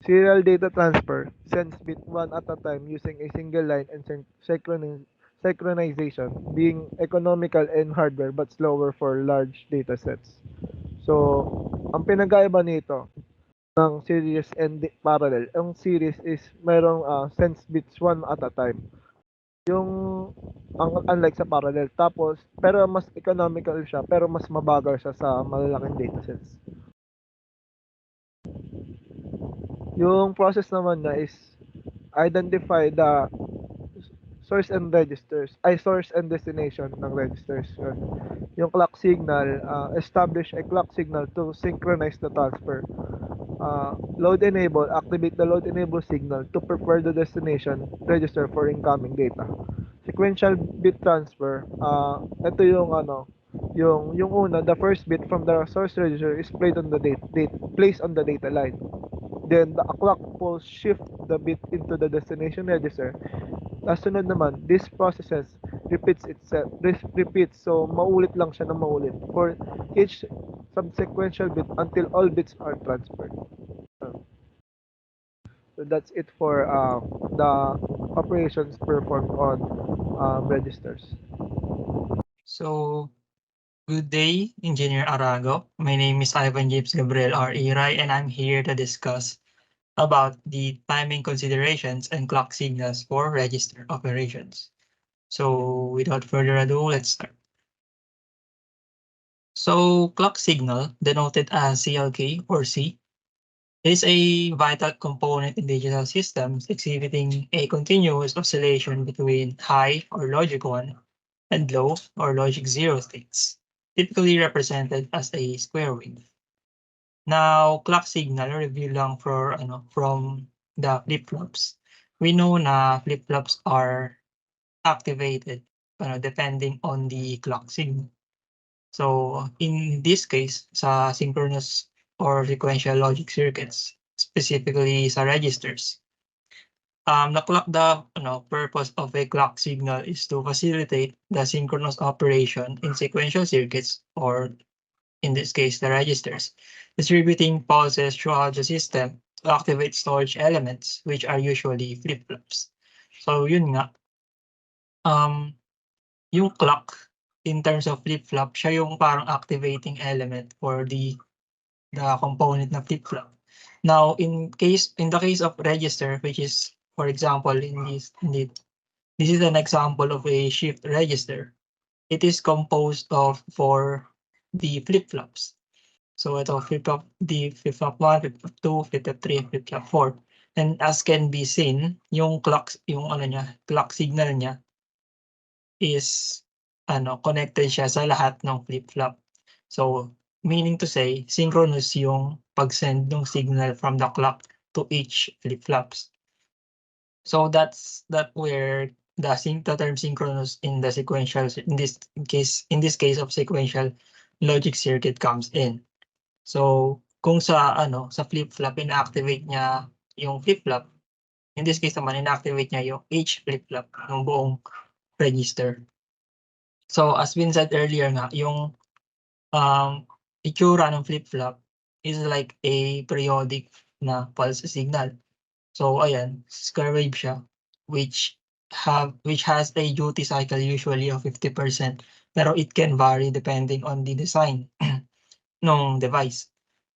Serial data transfer sends bit one at a time using a single line and synchronization, being economical in hardware but slower for large data sets. So, ang pinagkaiba nito ng series and parallel, ang series is mayroong sends bits one at a time. Unlike sa parallel. Tapos, pero mas economical siya, pero mas mabagal siya sa malalaking datasets. Yung process naman na is identify the source and destination ng registers. Yung clock signal, establish a clock signal to synchronize the transfer. Load enable, activate the load enable signal to prepare the destination register for incoming data. Sequential bit transfer, ito yung yung una, the first bit from the source register is placed on the data line. Then the clock pulse shift the bit into the destination register. Sunod naman, this process repeats, so maulit lang siya ng maulit for each subsequential bit until all bits are transferred. So that's it for the operations performed on registers. So, good day, Engineer Arago. My name is Ivan James Gabriel R. YRAY, and I'm here to discuss about the timing considerations and clock signals for register operations. So, without further ado, let's start. So, clock signal, denoted as CLK or C, is a vital component in digital systems exhibiting a continuous oscillation between high or logic 1 and low or logic 0 states. typically represented as a square wave. Now, clock signal, review lang for from the flip-flops. We know na flip-flops are activated depending on the clock signal. So, in this case, sa synchronous or sequential logic circuits, specifically sa registers, the purpose of a clock signal is to facilitate the synchronous operation in sequential circuits, or in this case, the registers, distributing pulses throughout the system to activate storage elements, which are usually flip-flops. So yun nga, yung clock in terms of flip-flop, siya yung parang activating element for the component na flip-flop. Now, in the case of register, which is, for example, this is an example of a shift register. It is composed of for the flip-flops. So ito flip-flop D, flip-flop 1, flip-flop 2, flip-flop 3, flip-flop 4. And as can be seen, yung clock signal niya is connected siya sa lahat ng flip-flop. So meaning to say, synchronous yung pag-send ng signal from the clock to each flip-flops. So that's where the term synchronous in the sequential, in this case of sequential logic circuit comes in. So kung sa flip-flop inactivate niya yung flip-flop, in this case naman inactivate niya yung each flip-flop ng buong register. So as been said earlier nga, yung itsura ng flip-flop is like a periodic na pulse signal. So ayan, square wave siya, which has a duty cycle usually of 50%, pero it can vary depending on the design ng device.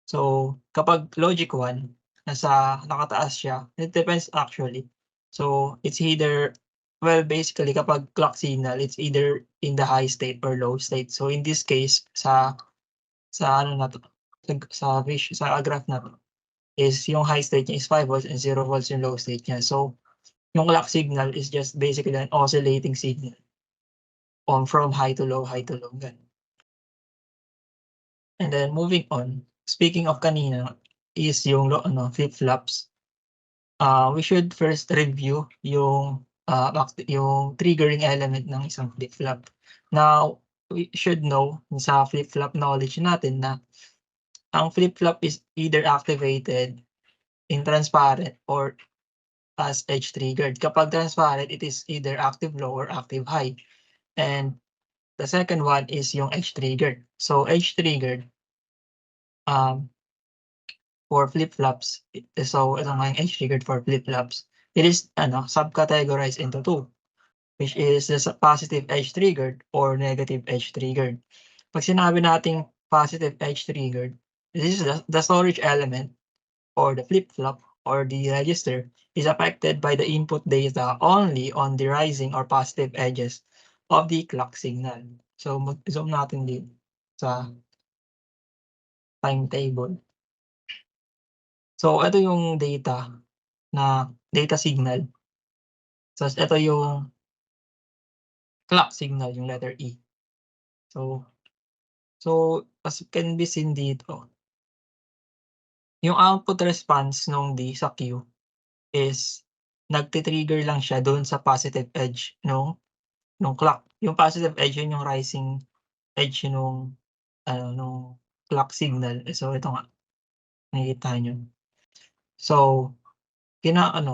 So kapag logic 1, nakataas siya, it depends actually. So it's either, well, basically kapag clock signal, it's either in the high state or low state. So in this case, sa graph na to, is yung high state niya is 5 volts and 0 volts yung low state niya. So yung clock signal is just basically an oscillating signal from high to low, ganun. And then moving on, speaking of kanina, is yung flip-flops. We should first review yung triggering element ng isang flip-flop. Now, we should know sa flip-flop knowledge natin na ang flip-flop is either activated in transparent or as edge triggered. Kapag transparent, it is either active low or active high. And the second one is yung edge triggered. So edge triggered for flip-flops. So ito nga yung edge triggered for flip-flops. It is subcategorized into two, which is the positive edge triggered or negative edge triggered. Pag sinabi nating positive edge triggered, this is the storage element or the flip-flop or the register is affected by the input data only on the rising or positive edges of the clock signal. So mag-zoom natin din sa timetable. So ito yung data signal. So ito yung clock signal, yung letter E. So as can be seen dito, yung output response nung D sa Q is nagtitrigger lang siya doon sa positive edge nung clock. Yung positive edge yun yung rising edge nung clock signal. So ito nga, nakikita nyo. So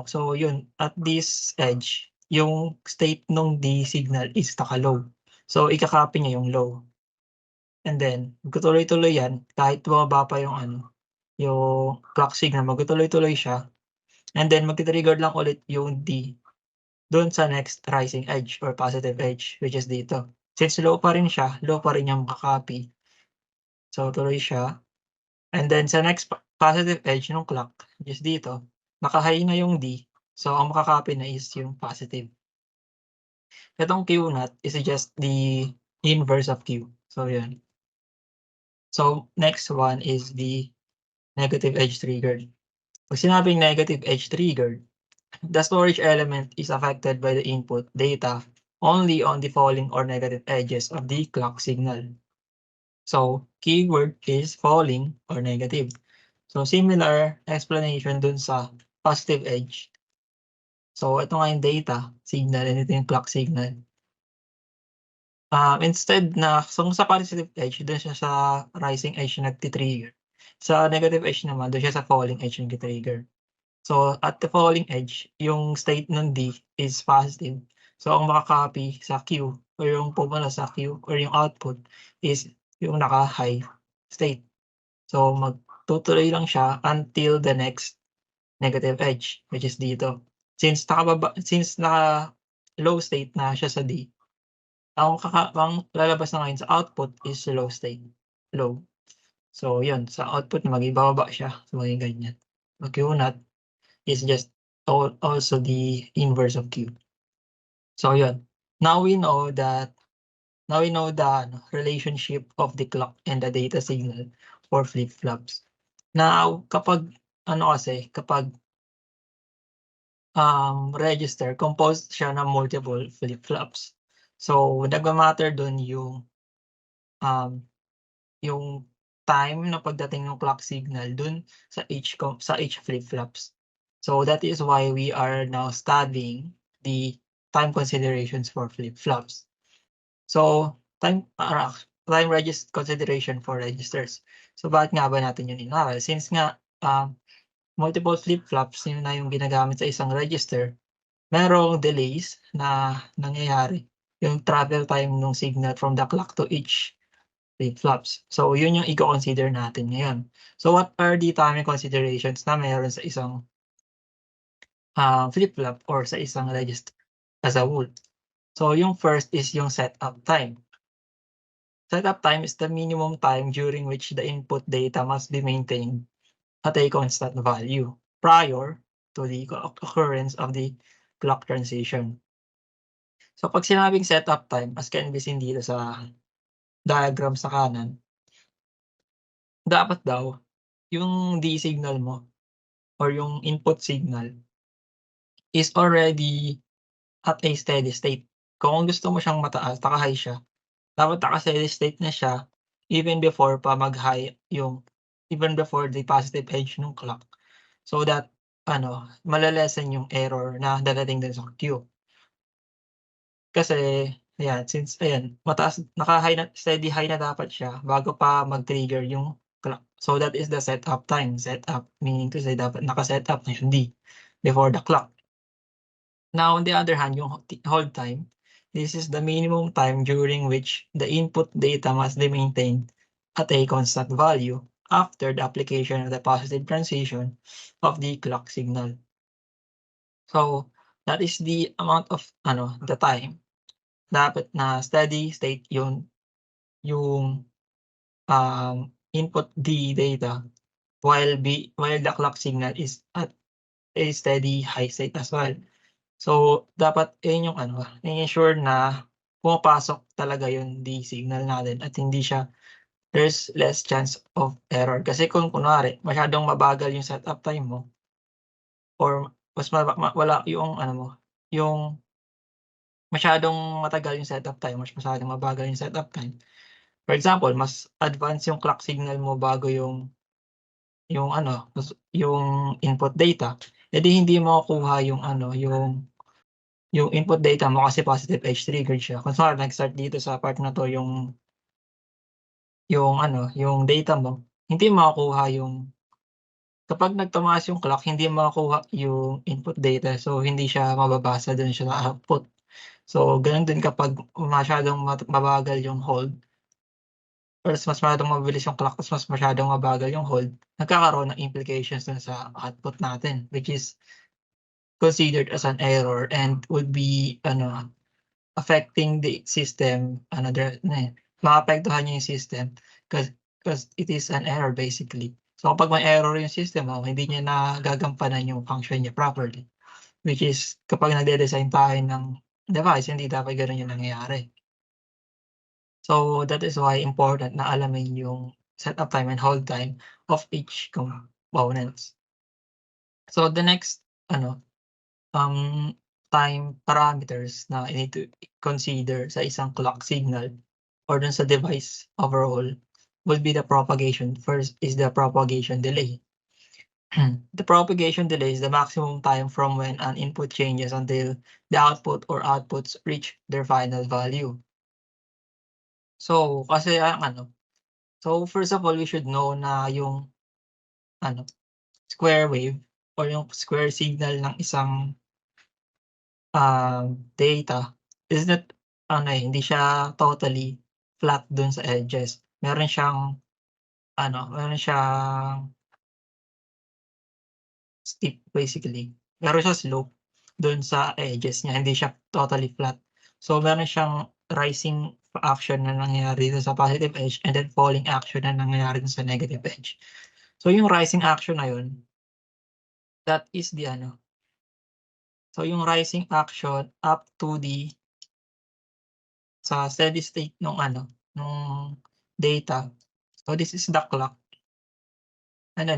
so yun, at this edge, yung state nung D signal is naka-low. So ikakopy niya yung low. And then magtutuloy-tuloy yan kahit bumaba pa yung yung clock signal, magtutuloy-tuloy siya. And then magti-trigger lang ulit yung D doon sa next rising edge or positive edge, which is dito. Since low pa rin siya, low pa rin yung makakopy. So tuloy siya. And then sa next positive edge ng clock, which is dito, naka-high na yung D. So ang makakopy na is yung positive. Itong Q naught is just the inverse of Q. So yan. So next one is the negative edge triggered. Pag sinabing negative edge triggered, the storage element is affected by the input data only on the falling or negative edges of the clock signal. So, keyword is falling or negative. So, similar explanation dun sa positive edge. So, ito nga yung data signal and ito yung clock signal. Instead na, so sa positive edge, dun siya sa rising edge na nagtitrigger. Sa negative edge naman, dun siya sa falling edge na nagtitrigger. So, at the falling edge, yung state ng D is positive. So, ang makakopy sa Q or yung pumunta sa Q or yung output is yung naka-high state. So, magtutuloy lang siya until the next negative edge, which is dito. Since naka low state na siya sa D, ang lalabas na ngayon sa output is low state, low. So, yun, sa output mag-ibababa siya. So, maging ganyan. Q naught is just also the inverse of Q. So, yun. Now we know the relationship of the clock and the data signal for flip-flops. Now, kapag register, composed siya ng multiple flip-flops. So, nagma-matter dun yung time na pagdating ng clock signal dun sa each flip-flops. So, that is why we are now studying the time considerations for flip-flops. So, time consideration for registers. So, bakit nga ba natin yun inaral? Since nga multiple flip-flops yun na yung ginagamit sa isang register, merong delays na nangyayari yung travel time ng signal from the clock to each flip-flops. So, yun yung i-consider natin ngayon. So, what are the timing considerations na meron sa isang flip-flop or sa isang register as a whole? So, yung first is yung setup time. Setup time is the minimum time during which the input data must be maintained at a constant value prior to the occurrence of the clock transition. So, pag sinabing setup time, as can be seen dito sa diagram sa kanan, dapat daw, yung D signal mo or yung input signal is already at a steady state. Kung gusto mo siyang mataas, naka-high siya, dapat naka-steady state na siya even before the positive edge ng clock. So that, malalesen yung error na dadating din sa Q. Kasi, mataas, steady high na dapat siya bago pa mag-trigger yung clock. So that is the setup time. Setup, meaning to say dapat naka-setup na yung D before the clock. Now, on the other hand, yung hold time, this is the minimum time during which the input data must be maintained at a constant value after the application of the positive transition of the clock signal. So, that is the amount of, the time. Dapat na steady state yung input D data while the clock signal is at a steady high state as well. So, dapat yun yung i-ensure na pumapasok talaga yung D signal natin at hindi siya, there's less chance of error. Kasi kung kunwari, masyadong mabagal yung setup time mo or mas wala yung yung masyadong matagal yung setup time, mas masyadong mabagal yung setup time. For example, mas advanced yung clock signal mo bago yung input data. Edi hindi makukuha yung input data mo kasi positive edge triggered siya. Kung saan nag-start dito sa part na to yung data mo, hindi makukuha kapag nagtumaas yung clock, hindi makukuha yung input data. So, hindi siya mababasa dun siya na output. So, ganun din kapag masyadong mabagal yung hold, or mas masyadong mabilis yung clock, mas masyadong mabagal yung hold, nagkakaroon ng implications dun sa output natin, which is considered as an error and would be affecting the system, maapektuhan niya yung system because it is an error basically. So kapag may error yung system mo, hindi niya nagagampanan yung function niya properly, which is kapag nagde-design tayo ng device, hindi dapat gano'n yung nangyayari. So that is why important na alamin yung setup time and hold time of each components. So the next time parameters na you need to consider sa isang clock signal or dun sa device overall would be the propagation. First is the propagation delay. The propagation delay is the maximum time from when an input changes until the output or outputs reach their final value. So, kasi so first of all, we should know na yung square wave or yung square signal ng isang data is not hindi siya totally flat dun sa edges. Meron siyang steep basically. Meron siya slope dun sa edges niya, hindi siya totally flat. So meron siyang rising action na nangyayari dun sa positive edge and then falling action na nangyayari dun sa negative edge. So yung rising action na yun, that is the so yung rising action up to the sa steady state nung nung data. So this is the clock. And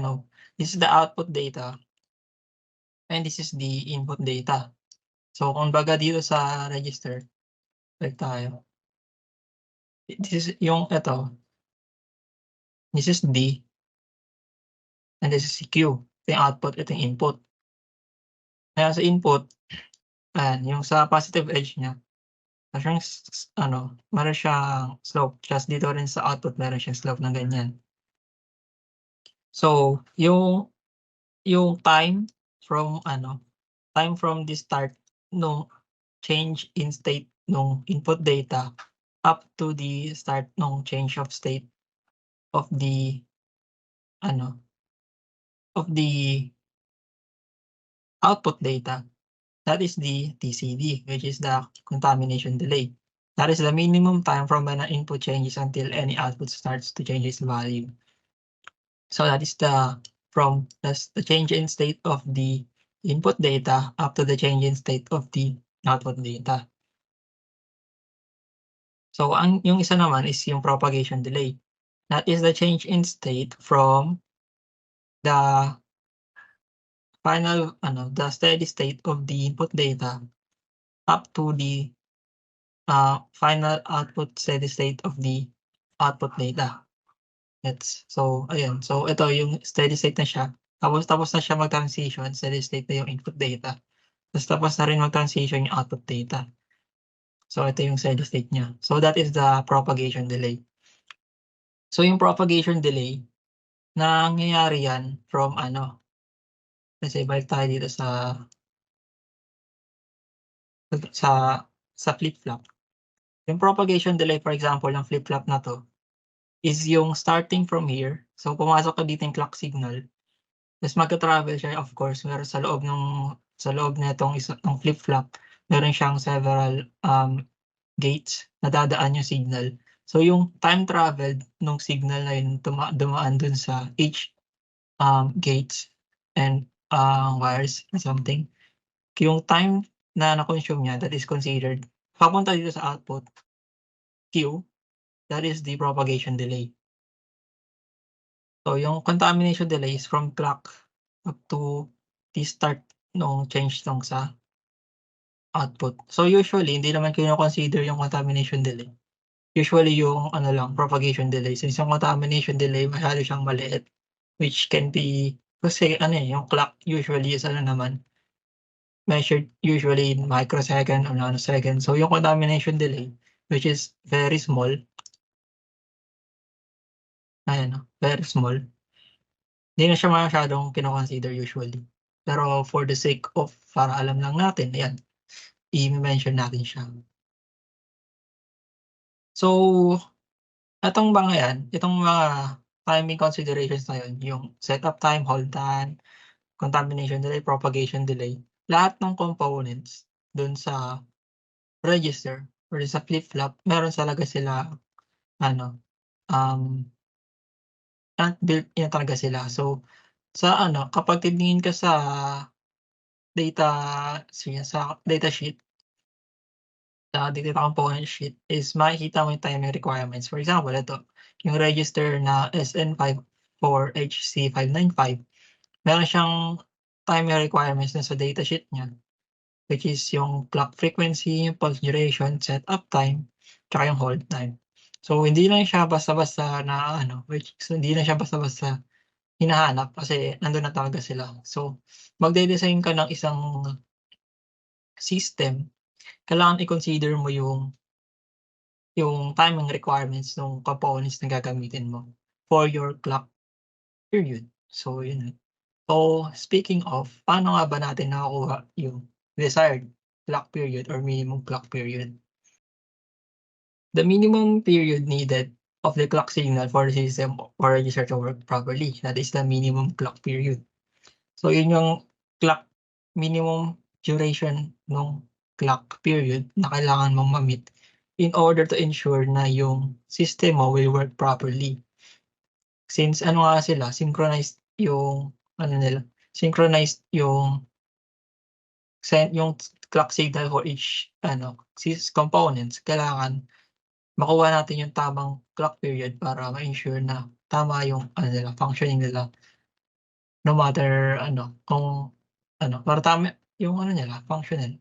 this is the output data. And this is the input data. So kung baga dito sa register, like tayo. This is yung this is D. And this is Q. Ito yung output, ito yung input. Kaya sa input, yung sa positive edge niya, meron siyang slope. Just dito rin sa output, meron siyang slope na ganyan. So, yung time from the start nung change in state nung input data up to the start nung change of state of the output data. That is the TCD, which is the contamination delay. That is the minimum time from when an input changes until any output starts to change its value. So that is from the change in state of the input data up to the change in state of the output data. So yung isa naman is yung propagation delay. That is the change in state from the final the steady state of the input data up to the final output steady state of the output data. So ayan, so ito yung steady state na siya. Tapos na siya mag-transition, steady state na yung input data. Tapos na rin mag-transition yung output data. So ito yung steady state niya. So that is the propagation delay. So yung propagation delay, nangyayari yan from kasi balik tayo dito sa flip-flop. Yung propagation delay, for example, ng flip-flop na to, is yung starting from here. So pumasok ka dito yung clock signal. Tapos magka-travel siya, of course, meron sa loob na itong flip-flop, meron siyang several gates na dadaan yung signal. So yung time traveled nung signal na yun dumaan dun sa each gates and wires or something. Yung time na na-consume niya, that is considered papunta dito sa output Q, that is the propagation delay. So yung contamination delay is from clock up to the start nung change nung sa output. So usually, hindi naman kino-consider yung contamination delay. Usually yung propagation delay. Since yung contamination delay masyado siyang maliit, which can be, kasi yung clock usually is naman, measured usually in microsecond or nanosecond. So yung contamination delay, which is very small, very small, hindi na siya masyadong kino-consider usually. Pero for the sake of, para alam lang natin, ayan, i-mention natin siya. So, itong mga timing considerations na yun, yung setup time, hold time, contamination delay, propagation delay, lahat ng components dun sa register or sa flip-flop, meron talaga sila, built-in talaga sila. So, sa kapag titingin ka sa data sheet, sa data component sheet, is makikita mo yung timing requirements. For example, ito, yung register na SN54HC595, meron siyang timing requirements na sa data sheet niya, which is yung clock frequency, pulse duration, setup time, tsaka yung hold time. So, hindi lang siya basta-basta na hindi lang siya basta-basta hinahanap kasi nandun na talaga sila. So, magde-design ka ng isang system, kailangan i-consider mo yung timing requirements ng components na gagamitin mo for your clock period. So, yun. So, speaking of, paano nga ba natin nakakuha yung desired clock period or minimum clock period? The minimum period needed of the clock signal for the system or register to work properly. That is the minimum clock period. So, yun yung clock minimum duration ng clock period na kailangan mong ma-meet in order to ensure na yung system mo will work properly. Since nga sila, synchronized yung synchronized yung clock signal for each components, kailangan makuha natin yung tamang clock period para ma-ensure na tama yung functioning nila. No matter kung para tama yung nila, functional.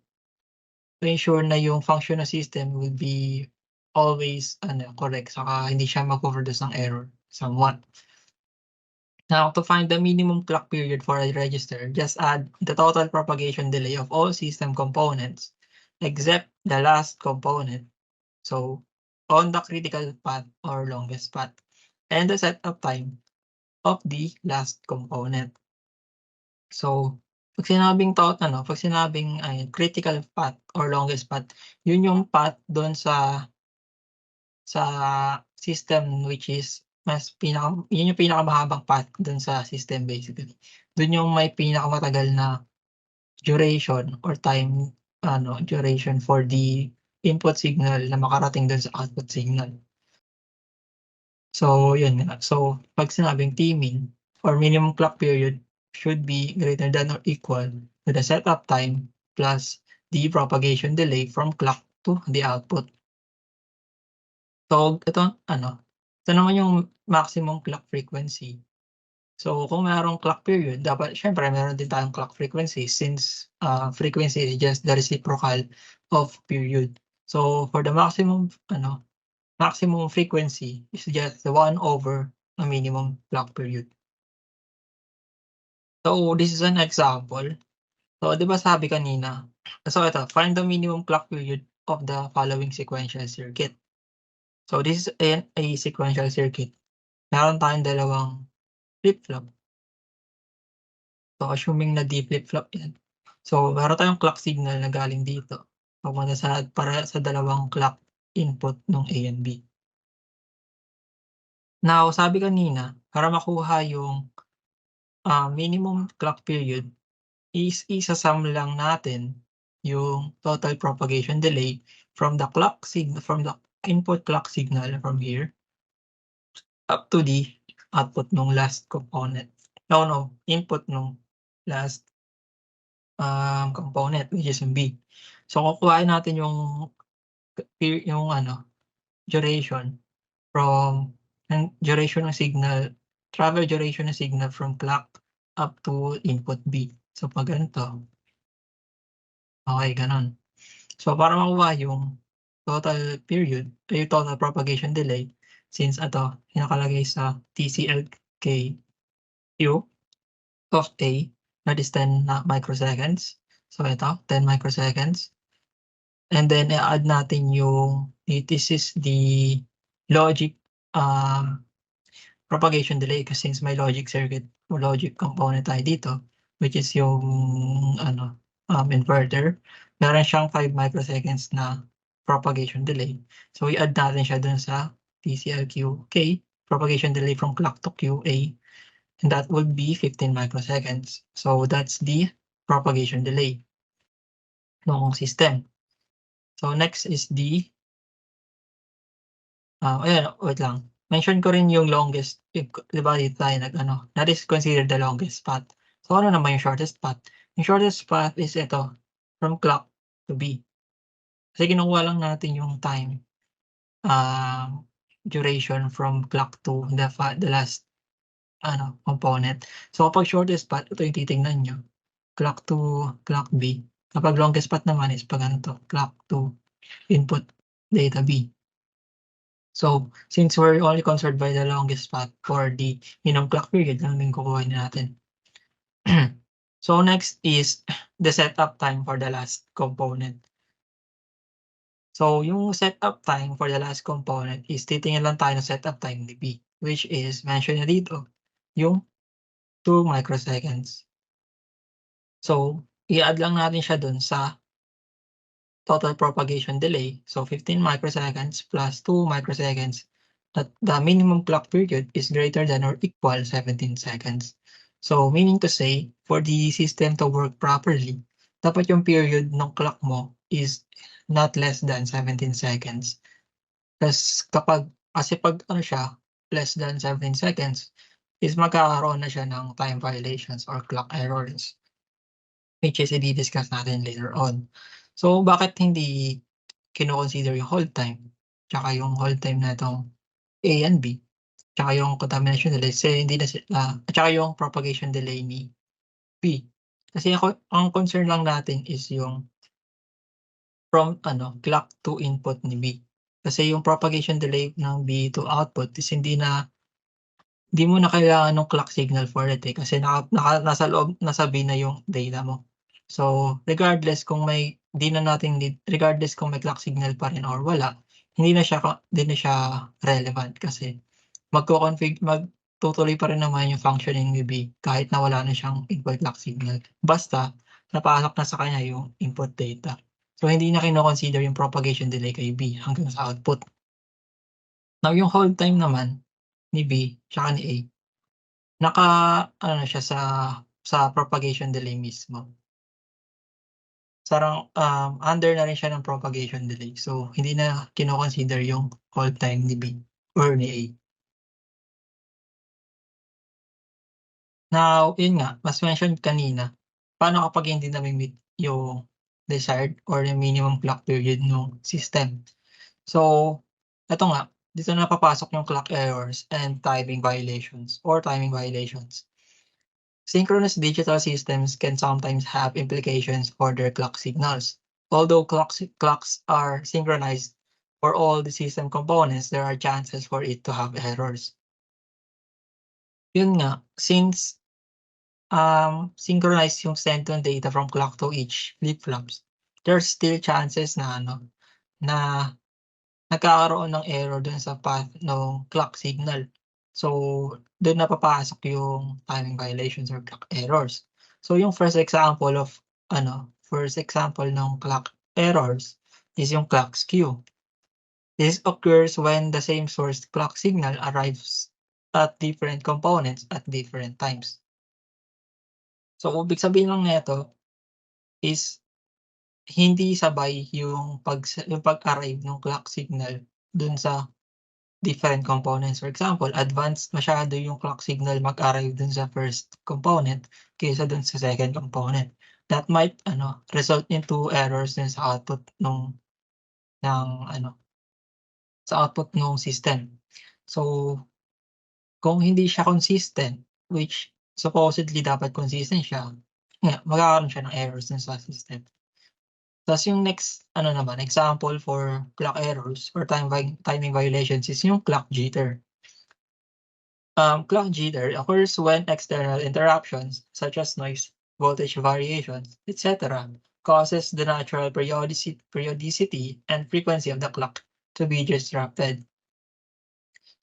To ensure na yung function ng system will be always correct, saka hindi siya mag-overduce ng error somewhat. Now, to find the minimum clock period for a register, just add the total propagation delay of all system components except the last component. So, on the critical path or longest path, and the setup time of the last component. So, pag sinabing critical path or longest path, yun yung path doon sa system which is yun yung pinakamahabang path doon sa system basically. Doon yung may pinakamatagal na duration or time duration for the input signal na makarating doon sa output signal. So, yun nga. So, pag sinabing Tmin or minimum clock period should be greater than or equal to the setup time plus the propagation delay from clock to the output. So, ito naman yung maximum clock frequency. So, kung mayroong clock period, dapat syempre meron din tayong clock frequency since frequency is just the reciprocal of period. So, for the maximum frequency is just the 1 over a minimum clock period. So, this is an example. So, di ba sabi kanina? So, ito, find the minimum clock period of the following sequential circuit. So, this is a sequential circuit. Meron tayong dalawang flip-flop. So, assuming na D flip-flop yan. So, meron tayong clock signal na galing dito. Papunta para sa dalawang clock input ng A and B. Now, sabi kanina, para makuha yung minimum clock period, isasum lang natin yung total propagation delay from the input clock signal from here up to the output ng last component. Input ng last component which is B. So kukuhain natin yung duration from duration ng signal, travel duration ng signal from clock up to input B. So pag ganito, okay, ganon. So para makuha yung total period, yung total propagation delay, since ito, nakalagay sa TCLK Q of A, that is 10 microseconds. So ito, 10 microseconds. And then, i-add natin this is the logic propagation delay kasi since may logic circuit o logic component tayo dito, which is yung inverter, meron siyang 5 microseconds na propagation delay. So, i-add natin siya dun sa TCLQK, propagation delay from clock to QA, and that would be 15 microseconds. So, that's the propagation delay ng system. So, next is the wait lang. Mention ko rin yung longest, diba dito tayo that is considered the longest path. So, ano naman yung shortest path? Yung shortest path is ito, from clock to B. Kasi kinukuha lang natin yung time duration from clock to the last component. So, kapag shortest path, ito yung titingnan nyo. Clock to clock B. Kapag longest path naman is pag clock to input data B. So, since we're only concerned by the longest path for the minimum clock period, lang din kukuha natin. So, next is the setup time for the last component. So, yung setup time for the last component is titingin lang tayo ng setup time ni B, which is mentioned na dito, yung 2 microseconds. So, i-add lang natin siya dun sa total propagation delay. So, 15 microseconds plus 2 microseconds. That the minimum clock period is greater than or equal 17 seconds. So, meaning to say, for the system to work properly, dapat yung period ng clock mo is not less than 17 seconds. Kasi pag ano siya, less than 17 seconds, is magkakaroon na siya ng time violations or clock errors, which is i-discuss natin later on. So, bakit hindi kino-consider yung hold time, tsaka yung hold time na itong A and B, tsaka yung contamination delay, kasi hindi na tsaka yung propagation delay ni B. Kasi ang concern lang natin is yung from clock to input ni B. Kasi yung propagation delay ng B to output is hindi mo na kailangan ng clock signal for it kasi nasa loob, nasa B na yung data mo. So, regardless kung may regardless kung may clock signal pa rin or wala, hindi na siya relevant kasi magtutuloy pa rin naman yung functioning ni B kahit na wala na siyang input clock signal. Basta, napasok na sa kanya yung input data. So, hindi na kino-consider yung propagation delay kay B hanggang sa output. Now, yung hold time naman ni B tsaka ni A, na siya sa propagation delay mismo. Sarang under na rin siya ng propagation delay. So, hindi na kino-consider yung hold time ni B or ni A. Now, yun nga, mas mentioned kanina, paano kapag hindi na-meet yung desired or yung minimum clock period ng system? So, ito nga, dito na papasok yung clock errors and timing violations. Synchronous digital systems can sometimes have implications for their clock signals. Although clocks are synchronized for all the system components, there are chances for it to have errors. Yun nga, since synchronize yung send ng data from clock to each flip-flops, there's still chances na nagkakaroon ng error dun sa path ng clock signal. So, dun na papasok yung timing violations or clock errors. So, yung first example ng clock errors is yung clock skew. This occurs when the same source clock signal arrives at different components at different times. So, ibig sabihin lang nito is hindi sabay yung pag-arrive ng clock signal dun sa different components. For example, advanced masyado yung clock signal mag-arrive dun sa first component kaysa dun sa second component. That might result into errors dun sa output ng system. So, kung hindi siya consistent, which supposedly dapat consistent siya, magkakaroon siya ng errors dun sa system. Tapos yung next example for clock errors or timing violations is yung clock jitter. Clock jitter occurs when external interruptions such as noise, voltage variations, etc. causes the natural periodicity and frequency of the clock to be disrupted.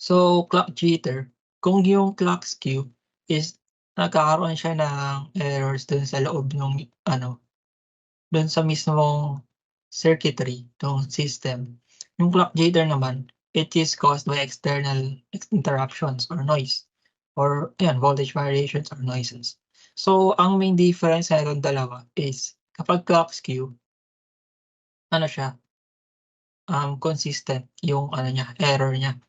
So, clock jitter, kung yung clock skew is nagkakaroon siya ng errors dun sa loob ng dun sa mismong circuitry ng system. Yung clock jitter naman, it is caused by external interruptions or noise or voltage variations or noises. So, ang main difference sa itong dalawa is kapag clock skew, consistent yung error niya.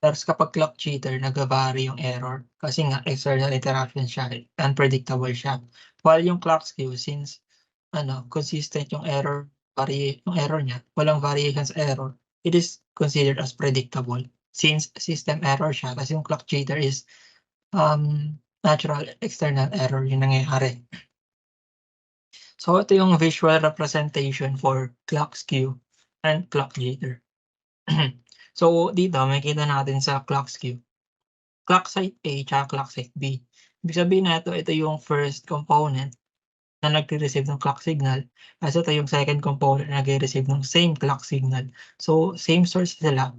Pero kapag clock jitter, nag-vary yung error kasi nga external interruption siya, unpredictable siya. While yung clock skew, since consistent yung error niya, walang variations error, it is considered as predictable since system error siya kasi yung clock jitter is natural external error yung nangyayari. So ito yung visual representation for clock skew and clock jitter. So, dito makikita natin sa clock skew, clock site A tsaka clock site B. Ibig sabihin na ito yung first component na nagre-receive ng clock signal, as ito yung second component na nagre-receive ng same clock signal. So, same source sila,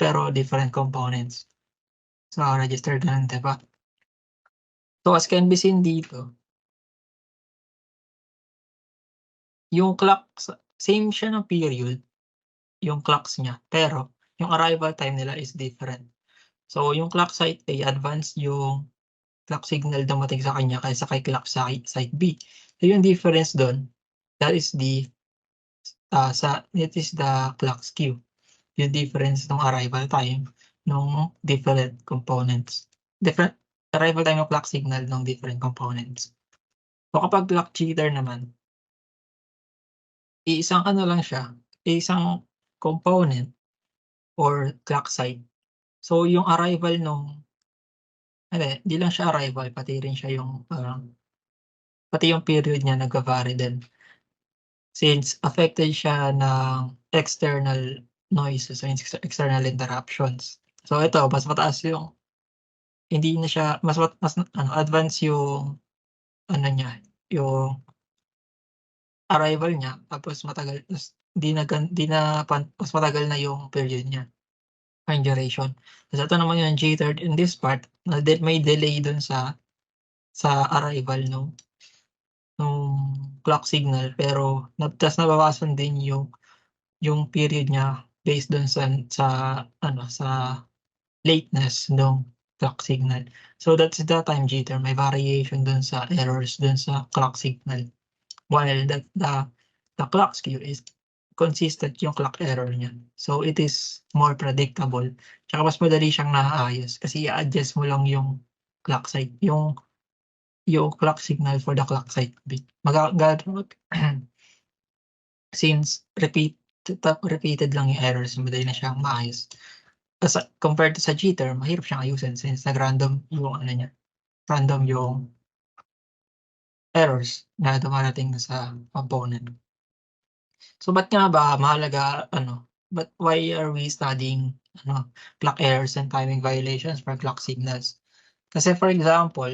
pero different components. So, register ganun, diba? So, as can be seen dito, yung clock, same siya ng period, yung clocks niya, pero yung arrival time nila is different. So, yung clock site A, advance yung clock signal dumating sa kanya kaysa kay clock site B. So, yung difference doon, that is the clock skew. Yung difference ng arrival time ng different components. Different arrival time ng clock signal ng different components. So, kapag clock jitter naman, isang lang siya, isang component or clock site. So, yung arrival di lang siya arrival, pati rin siya yung pati yung period niya nag-vary din. Since affected siya ng external noises o external interruptions. So, ito, mas mataas yung, hindi na siya, mas advanced yung, niya, yung arrival niya, tapos matagal, mas matagal na yung period niya. Yung duration. Tapos ito naman yung jitter in this part, may delay dun sa arrival nung clock signal, pero tas nabawasan din yung period niya based dun sa lateness ng clock signal. So that's the time jitter. May variation dun sa errors dun sa clock signal. While the clock skew is consistent yung clock error niya. So it is more predictable. Tsaka mas madali siyang naayos kasi i-adjust mo lang yung clock site, yung clock signal for the clock site bit. Since repeated lang yung errors, madali na siyang maayos. Compared to sa jitter, mahirap siyang ayusin since nag-random yung niya. Random yung errors na dumarating sa component. So, ba't nga ba mahalaga, but why are we studying clock errors and timing violations for clock signals? Kasi for example,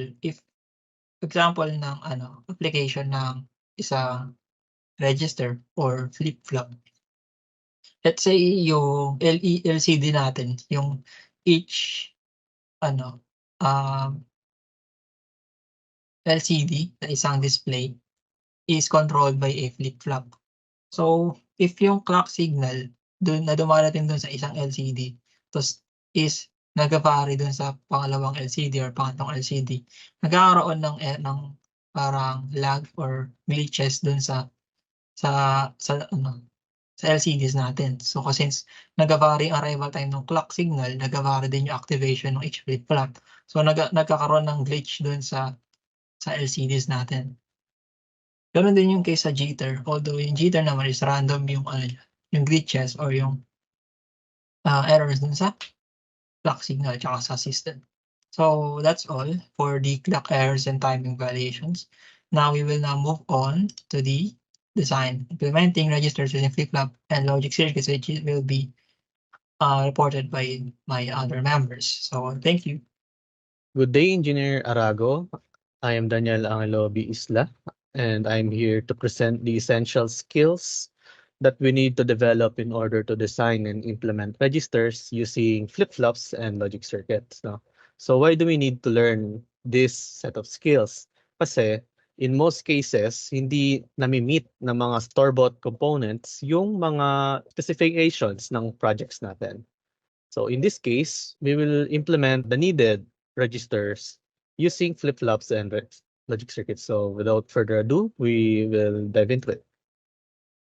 ng application ng isang register or flip-flop. Let's say yung LCD natin, yung each LCD na isang display is controlled by a flip-flop. So, if yung clock signal na dumarating dun sa isang LCD, tapos is nag-vary dun sa pangalawang LCD or pangatlong LCD, nagkakaroon ng parang lag or glitches dun sa LCDs natin. So, since nag-vary ang arrival time ng clock signal, nag-vary din yung activation ng each flip-flop. So, nagkakaroon ng glitch dun sa LCDs natin. Ganun din yung case sa jitter. Although yung jitter naman is random yung yung glitches or yung errors dun sa clock signal tsaka sa system. So that's all for the clock errors and timing violations. Now we will move on to the design, implementing registers using flip-flop and logic circuits, which will be reported by my other members. So thank you. Good day, Engineer Arago. I am Daniel Angelo B. ISLA, and I'm here to present the essential skills that we need to develop in order to design and implement registers using flip-flops and logic circuits. No? So why do we need to learn this set of skills? Kasi in most cases, hindi nami-meet ng mga store-bought components yung mga specifications ng projects natin. So in this case, we will implement the needed registers using flip-flops and logic circuits. So without further ado, we will dive into it.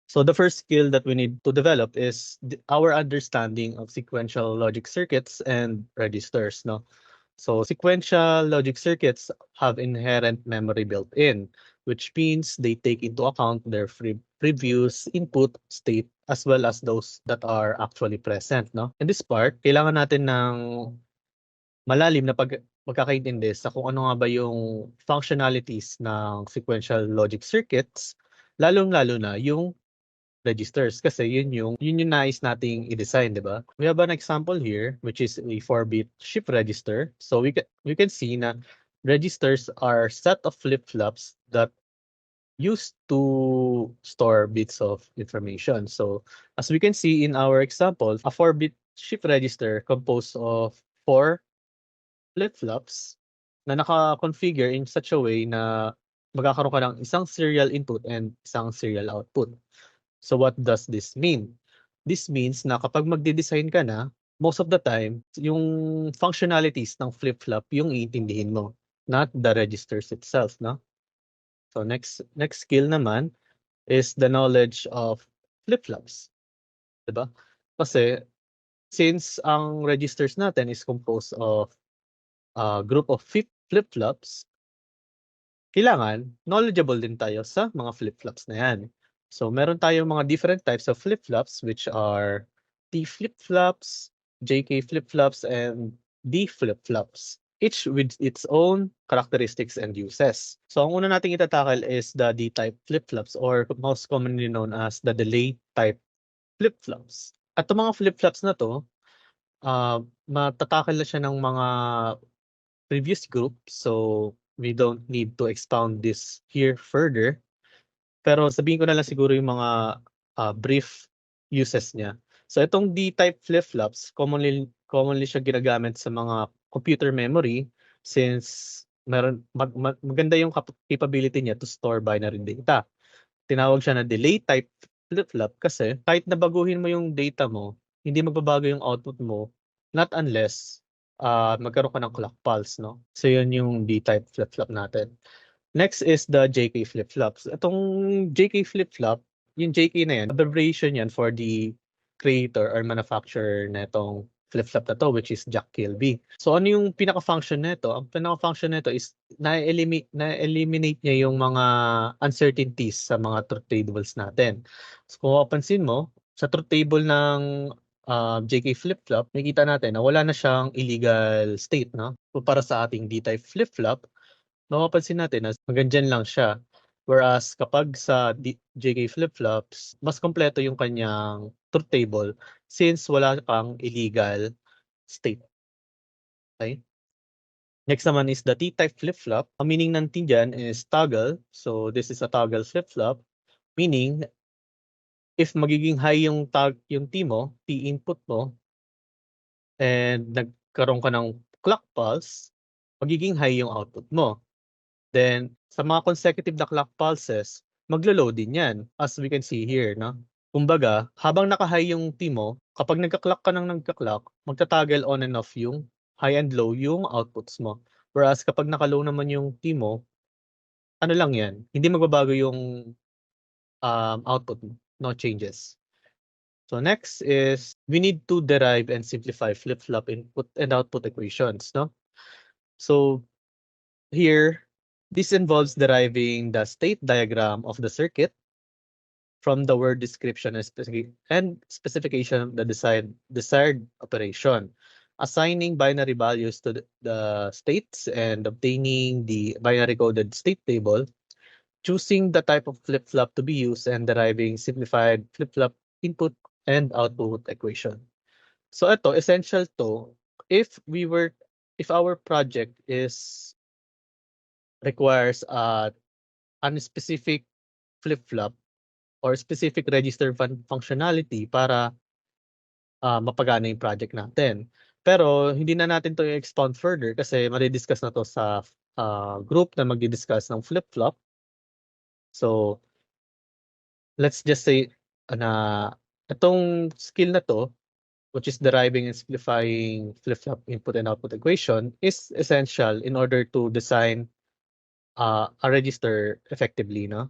So the first skill that we need to develop is our understanding of sequential logic circuits and registers. No? So sequential logic circuits have inherent memory built in, which means they take into account their previous input state as well as those that are actually present. No? In this part, kailangan natin ng malalim na pagkakaintindi sa kung ano nga ba yung functionalities ng sequential logic circuits, lalong-lalo na yung registers kasi yun yung nais nating i-design, di ba? We have an example here which is a 4-bit shift register. So we can see na registers are set of flip-flops that used to store bits of information. So as we can see in our example, a 4-bit shift register composed of 4 flip-flops na naka-configure in such a way na magkakaroon ka ng isang serial input and isang serial output. So what does this mean? This means na kapag magde-design ka na, most of the time, yung functionalities ng flip-flop yung iintindihin mo, not the registers itself, no? So next skill naman is the knowledge of flip-flops. Diba? Kasi since ang registers natin is composed of a group of flip-flops, kailangan knowledgeable din tayo sa mga flip-flops na yan. So meron tayong mga different types of flip-flops which are T flip-flops, JK flip-flops, and D flip-flops, each with its own characteristics and uses. So ang una nating itatakal is the D-type flip-flops or most commonly known as the delay type flip-flops. At itong mga flip-flops na to, matatakal na siya ng mga previous group, so we don't need to expound this here further. Pero sabihin ko na lang siguro yung mga brief uses niya. So itong D-type flip-flops, commonly siya ginagamit sa mga computer memory since maganda yung capability niya to store binary data. Tinawag siya na delay type flip-flop kasi kahit nabaguhin mo yung data mo, hindi magbabago yung output mo, not unless magkaroon ka ng clock pulse, no? So yun yung D-type flip-flop natin. Next is the JK flip-flops. Itong JK flip-flop, yung JK na yan, abbreviation yan for the creator or manufacturer na itong flip-flop na to, which is Jack Kilby. So ano yung pinaka-function nito? Ang pinaka-function nito is na-eliminate niya yung mga uncertainties sa mga truth tables natin. So kung mapapansin mo, sa truth table ng JK flip-flop, makikita natin na wala na siyang illegal state, no? So para sa ating D-type flip-flop, mapapansin natin na magandyan lang siya. Whereas kapag sa JK flip-flops, mas kompleto yung kanyang truth table since wala kang illegal state. Okay? Next naman is the T-type flip-flop. Ang meaning ng T dyan is toggle. So this is a toggle flip-flop. Meaning, if magiging high yung T mo, T input mo, and nagkaroon ka ng clock pulse, magiging high yung output mo. Then, sa mga consecutive na clock pulses, maglo-load din yan, as we can see here, no? Kumbaga, habang naka-high yung T mo, kapag nagka-clock ka ng nagka-clock, magta-toggle on and off yung high and low yung outputs mo. Whereas kapag naka-low naman yung T mo, ano lang yan, hindi magbabago yung output mo, no changes. So next is, we need to derive and simplify flip-flop input and output equations, no? So here, this involves deriving the state diagram of the circuit from the word description and specification of the desired operation, assigning binary values to the states and obtaining the binary coded state table, choosing the type of flip-flop to be used, and deriving simplified flip-flop input and output equation. So ito, essential to, if our project requires a specific flip-flop or specific register functionality para mapagana yung project natin. Pero hindi na natin to i-expound further kasi madi-discuss na to sa group na magdi-discuss ng flip-flop. So let's just say na itong skill na to, which is deriving and simplifying flip-flop input and output equation, is essential in order to design a register effectively, no?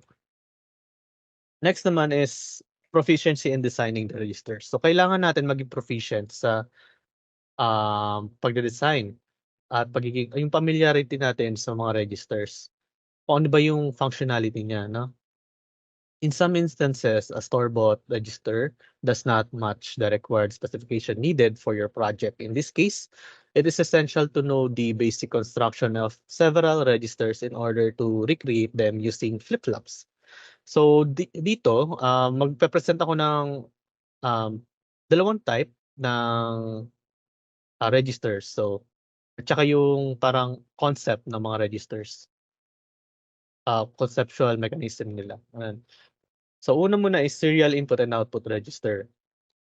Next naman is proficiency in designing the registers. So kailangan natin maging proficient sa pagde-design at yung familiarity natin sa mga registers. Kung ano ba yung functionality niya, no? In some instances, a store-bought register does not match the required specification needed for your project. In this case, it is essential to know the basic construction of several registers in order to recreate them using flip-flops. So dito, magpe-present ako ng dalawang type ng registers. So, at saka yung parang concept ng mga registers. Conceptual mechanism nila. Ayan. So, una muna is serial input and output register.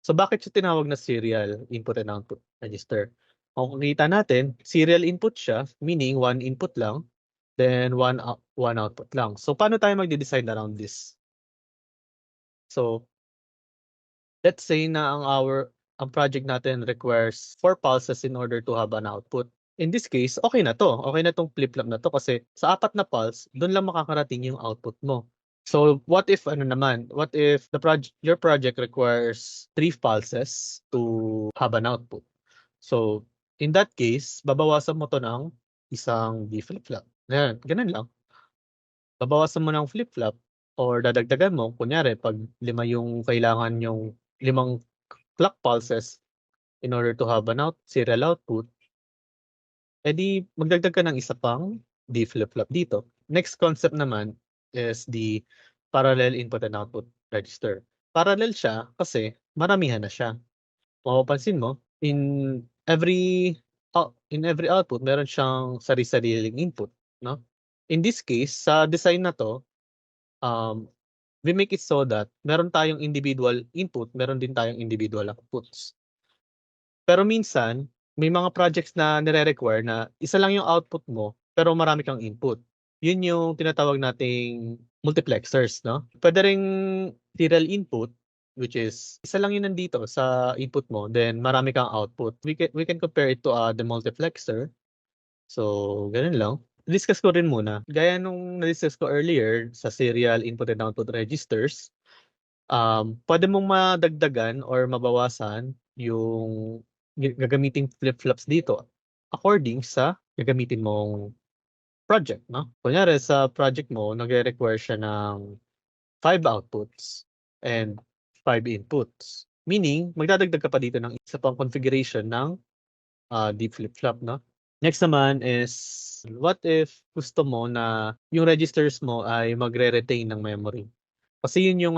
So, bakit siya tinawag na serial input and output register? Kung makikita natin, serial input siya, meaning one input lang, then one output lang. So, paano tayo magde-design around this? So, let's say na ang project natin requires 4 pulses in order to have an output. In this case, okay na to. Okay na tong flip-flop na to kasi sa 4 na pulse, doon lang makakarating yung output mo. So, what if your project requires 3 pulses to have an output? So, in that case, babawasan mo to ng isang D flip-flop. Ganun lang. Babawasan mo ng flip-flop or dadagdagan mo, kunyari, pag 5 yung kailangan yung 5 clock pulses in order to have an serial output, edi magdagdag ka ng isa pang D flip-flop dito. Next concept naman is the parallel input and output register. Parallel siya kasi maramihan na siya. Mapapansin mo, in every output, meron siyang sari-sariling input, no? In this case, sa design na to, we make it so that meron tayong individual input, meron din tayong individual outputs. Pero minsan, may mga projects na nire-require na isa lang yung output mo, pero marami kang input. Yun yung tinatawag nating multiplexers, no? Pwede ring serial input, which is isa lang yun nandito sa input mo, then marami kang output. We can compare it to the multiplexer. So, ganun lang. Discuss ko rin muna. Gaya nung na-discuss ko earlier sa serial input and output registers, pwede mong madagdagan or mabawasan yung gagamiting flip-flops dito according sa gagamitin mong project, no? Kunyari sa project mo, nagre-require siya ng 5 outputs and 5 inputs. Meaning, magdadagdag ka pa dito ng isa pang configuration ng D flip-flop, no? Next naman is, what if gusto mo na yung registers mo ay magre-retain ng memory? Kasi yun yung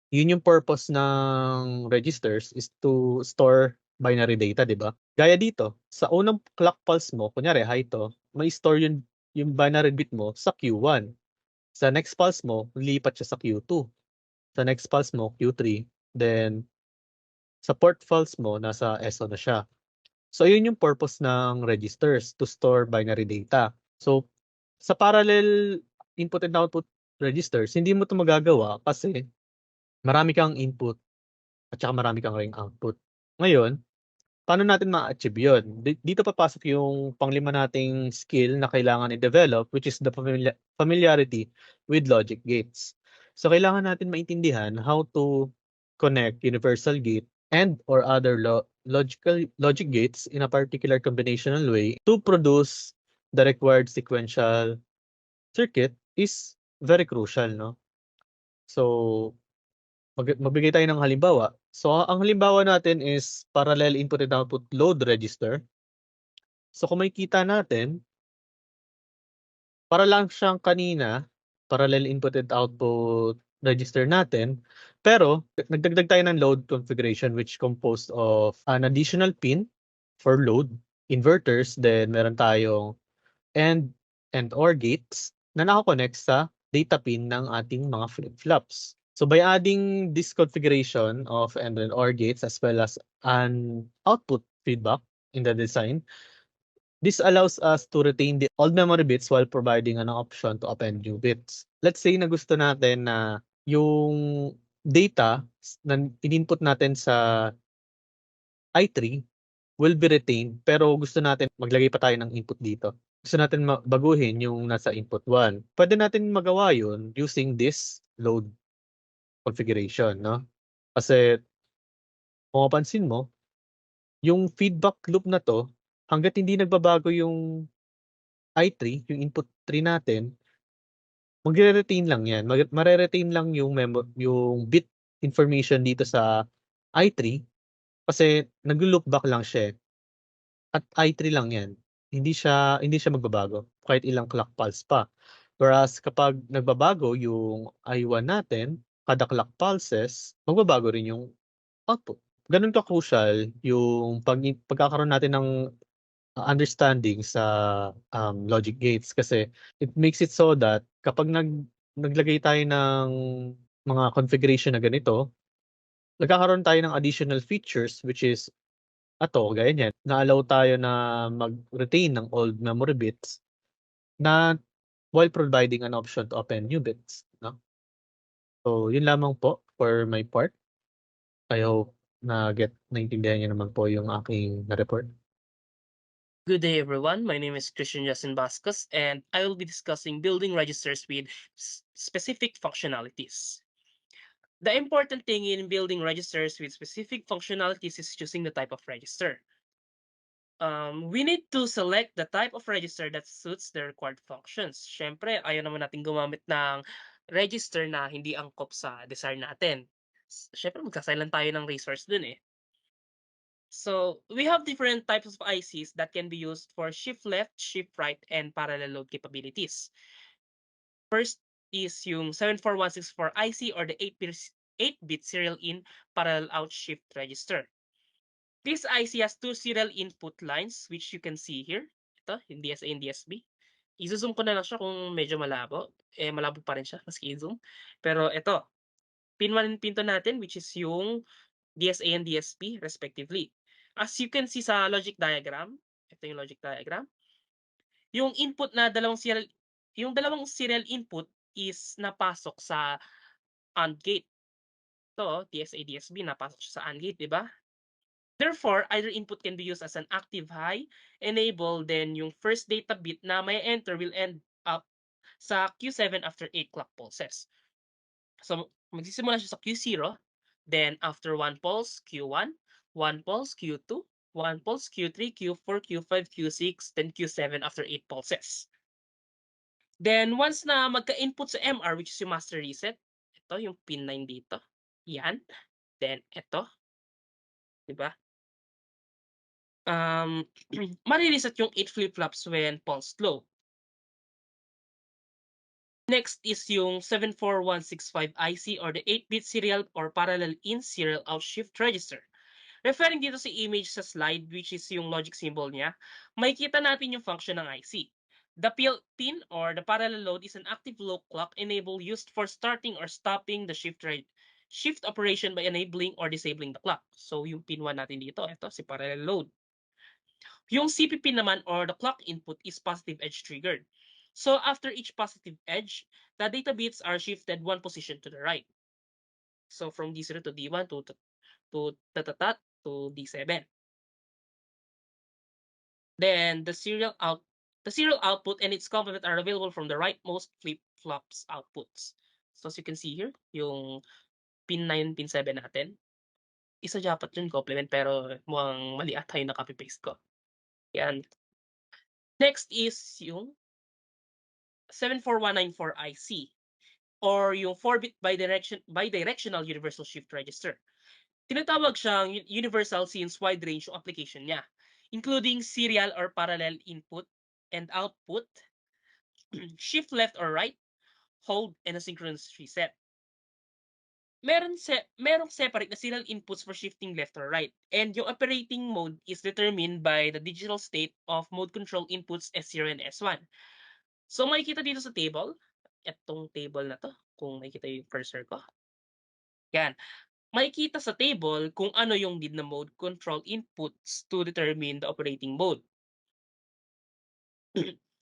yun yung purpose ng registers is to store binary data, di ba? Gaya dito, sa unang clock pulse mo, kunyari high to, may store yung binary bit mo sa Q1. Sa next pulse mo, lipat siya sa Q2. Sa next pulse mo, Q3. Then, sa port pulse mo, nasa SO na siya. So, yun yung purpose ng registers, to store binary data. So, sa parallel input and output registers, hindi mo ito magagawa kasi marami kang input at saka marami kang ring output. Ngayon, paano natin ma-achieve yun? Dito papasok yung panglima nating skill na kailangan i-develop, which is the familiarity with logic gates. So, kailangan natin maintindihan how to connect universal gate and or other logic gates in a particular combinational way to produce the required sequential circuit is very crucial, no? So, magbigay tayo ng halimbawa. So, ang halimbawa natin is parallel input and output load register. So, kung makikita natin, para lang siyang kanina, parallel input and output register natin, pero nagdagdag tayo ng load configuration which composed of an additional pin for load, inverters, then meron tayong and OR gates na nakakonect sa data pin ng ating mga flip-flops. So by adding this configuration of and OR gates as well as an output feedback in the design, this allows us to retain the old memory bits while providing an option to append new bits. Let's say na gusto natin na yung data na in-input natin sa I3 will be retained pero gusto natin maglagay pa tayo ng input dito. Gusto natin baguhin yung nasa input 1. Pwede natin magawa yun using this load configuration, no? Kasi kung mapansin mo, yung feedback loop na to, hanggat hindi nagbabago yung I3, yung input 3 natin, magre-retain lang yan. Mare-retain lang yung bit information dito sa I3 kasi nag-loop back lang siya. At I3 lang yan. Hindi siya magbabago kahit ilang clock pulse pa. Whereas kapag nagbabago yung I1 natin, kada clock pulses, magbabago rin yung output. Ganun ka-crucial yung pagkakaroon natin ng understanding sa logic gates kasi it makes it so that kapag naglagay tayo ng mga configuration na ganito, nagkakaroon tayo ng additional features which is gaya niyan, na-allow tayo na mag-retain ng old memory bits na while providing an option to open new bits, no? So, yun lamang po for my part. I hope naintindihan niyo naman po yung aking na-report. Good day, everyone. My name is Christian Justin BASCOS, and I will be discussing building registers with specific functionalities. The important thing in building registers with specific functionalities is choosing the type of register. We need to select the type of register that suits the required functions. Syempre, ayaw naman natin gumamit ng register na hindi angkop sa desire natin. Syempre, magsasilent tayo ng resource dun eh. So we have different types of ICs that can be used for shift left, shift right, and parallel load capabilities. First is yung 74164 IC or the 8-bit serial in parallel out shift register. This IC has two serial input lines which you can see here. Ito, yung DSA and DSB. I-zoom ko na lang siya kung medyo malabo. Malabo pa rin siya maski i-zoom. Pero ito, pin 1 and pin 2 natin which is yung DSA and DSP respectively. As you can see sa logic diagram, ito yung logic diagram. Yung input na dalawang serial input is napasok sa AND gate. So, DSA, DSB, napasok siya sa AND gate, di ba? Therefore, either input can be used as an active high, enable, then yung first data bit na may enter will end up sa Q7 after 8 clock pulses. So, magsisimula siya sa Q0, then after 1 pulse, Q1, 1 pulse, Q2, 1 pulse, Q3, Q4, Q5, Q6, then Q7 after 8 pulses. Then, once na magka-input sa MR, which is yung master reset, ito yung pin 9 dito. Yan. Then, ito. Diba? Marireset yung 8 flip-flops when pulsed low. Next is yung 74165 IC or the 8-bit serial or parallel in serial out shift register. Referring dito sa image sa slide, which is yung logic symbol niya, makikita natin yung function ng IC. The pin or the parallel load is an active low clock enable used for starting or stopping the shift operation by enabling or disabling the clock. So yung pin 1 natin dito, ito si parallel load. Yung CPP naman or the clock input is positive edge triggered. So after each positive edge, the data bits are shifted one position to the right. So from D0 to D1 to D7. Then the serial output and its complement are available from the rightmost flip-flops outputs. So as you can see here, yung pin 9, pin 7 natin. Isa dapat yun complement pero mukhang mali ata yung naka-paste ko. Yan. Next is yung 74194 IC or yung 4-bit bidirectional universal shift register. Tinatawag siyang universal since wide range yung application niya, including serial or parallel input and output, shift left or right, hold, and asynchronous reset. Merong separate na serial inputs for shifting left or right, and yung operating mode is determined by the digital state of mode control inputs S0 and S1. So makikita dito sa table, itong table na to, kung makikita yung cursor ko. Yan. Makikita sa table kung ano yung need na mode control inputs to determine the operating mode.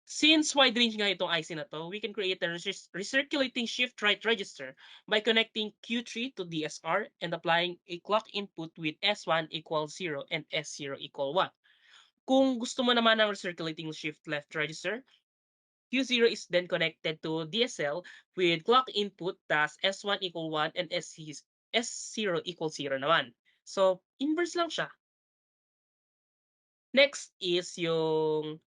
Since wide range nga itong IC na to, we can create a recirculating shift right register by connecting Q3 to DSR and applying a clock input with S1 equals 0 and S0 equal 1. Kung gusto mo naman ng recirculating shift left register, Q0 is then connected to DSL with clock input, thus S1 equal 1 and S0 equal 0 naman. So, inverse lang siya. Next is yung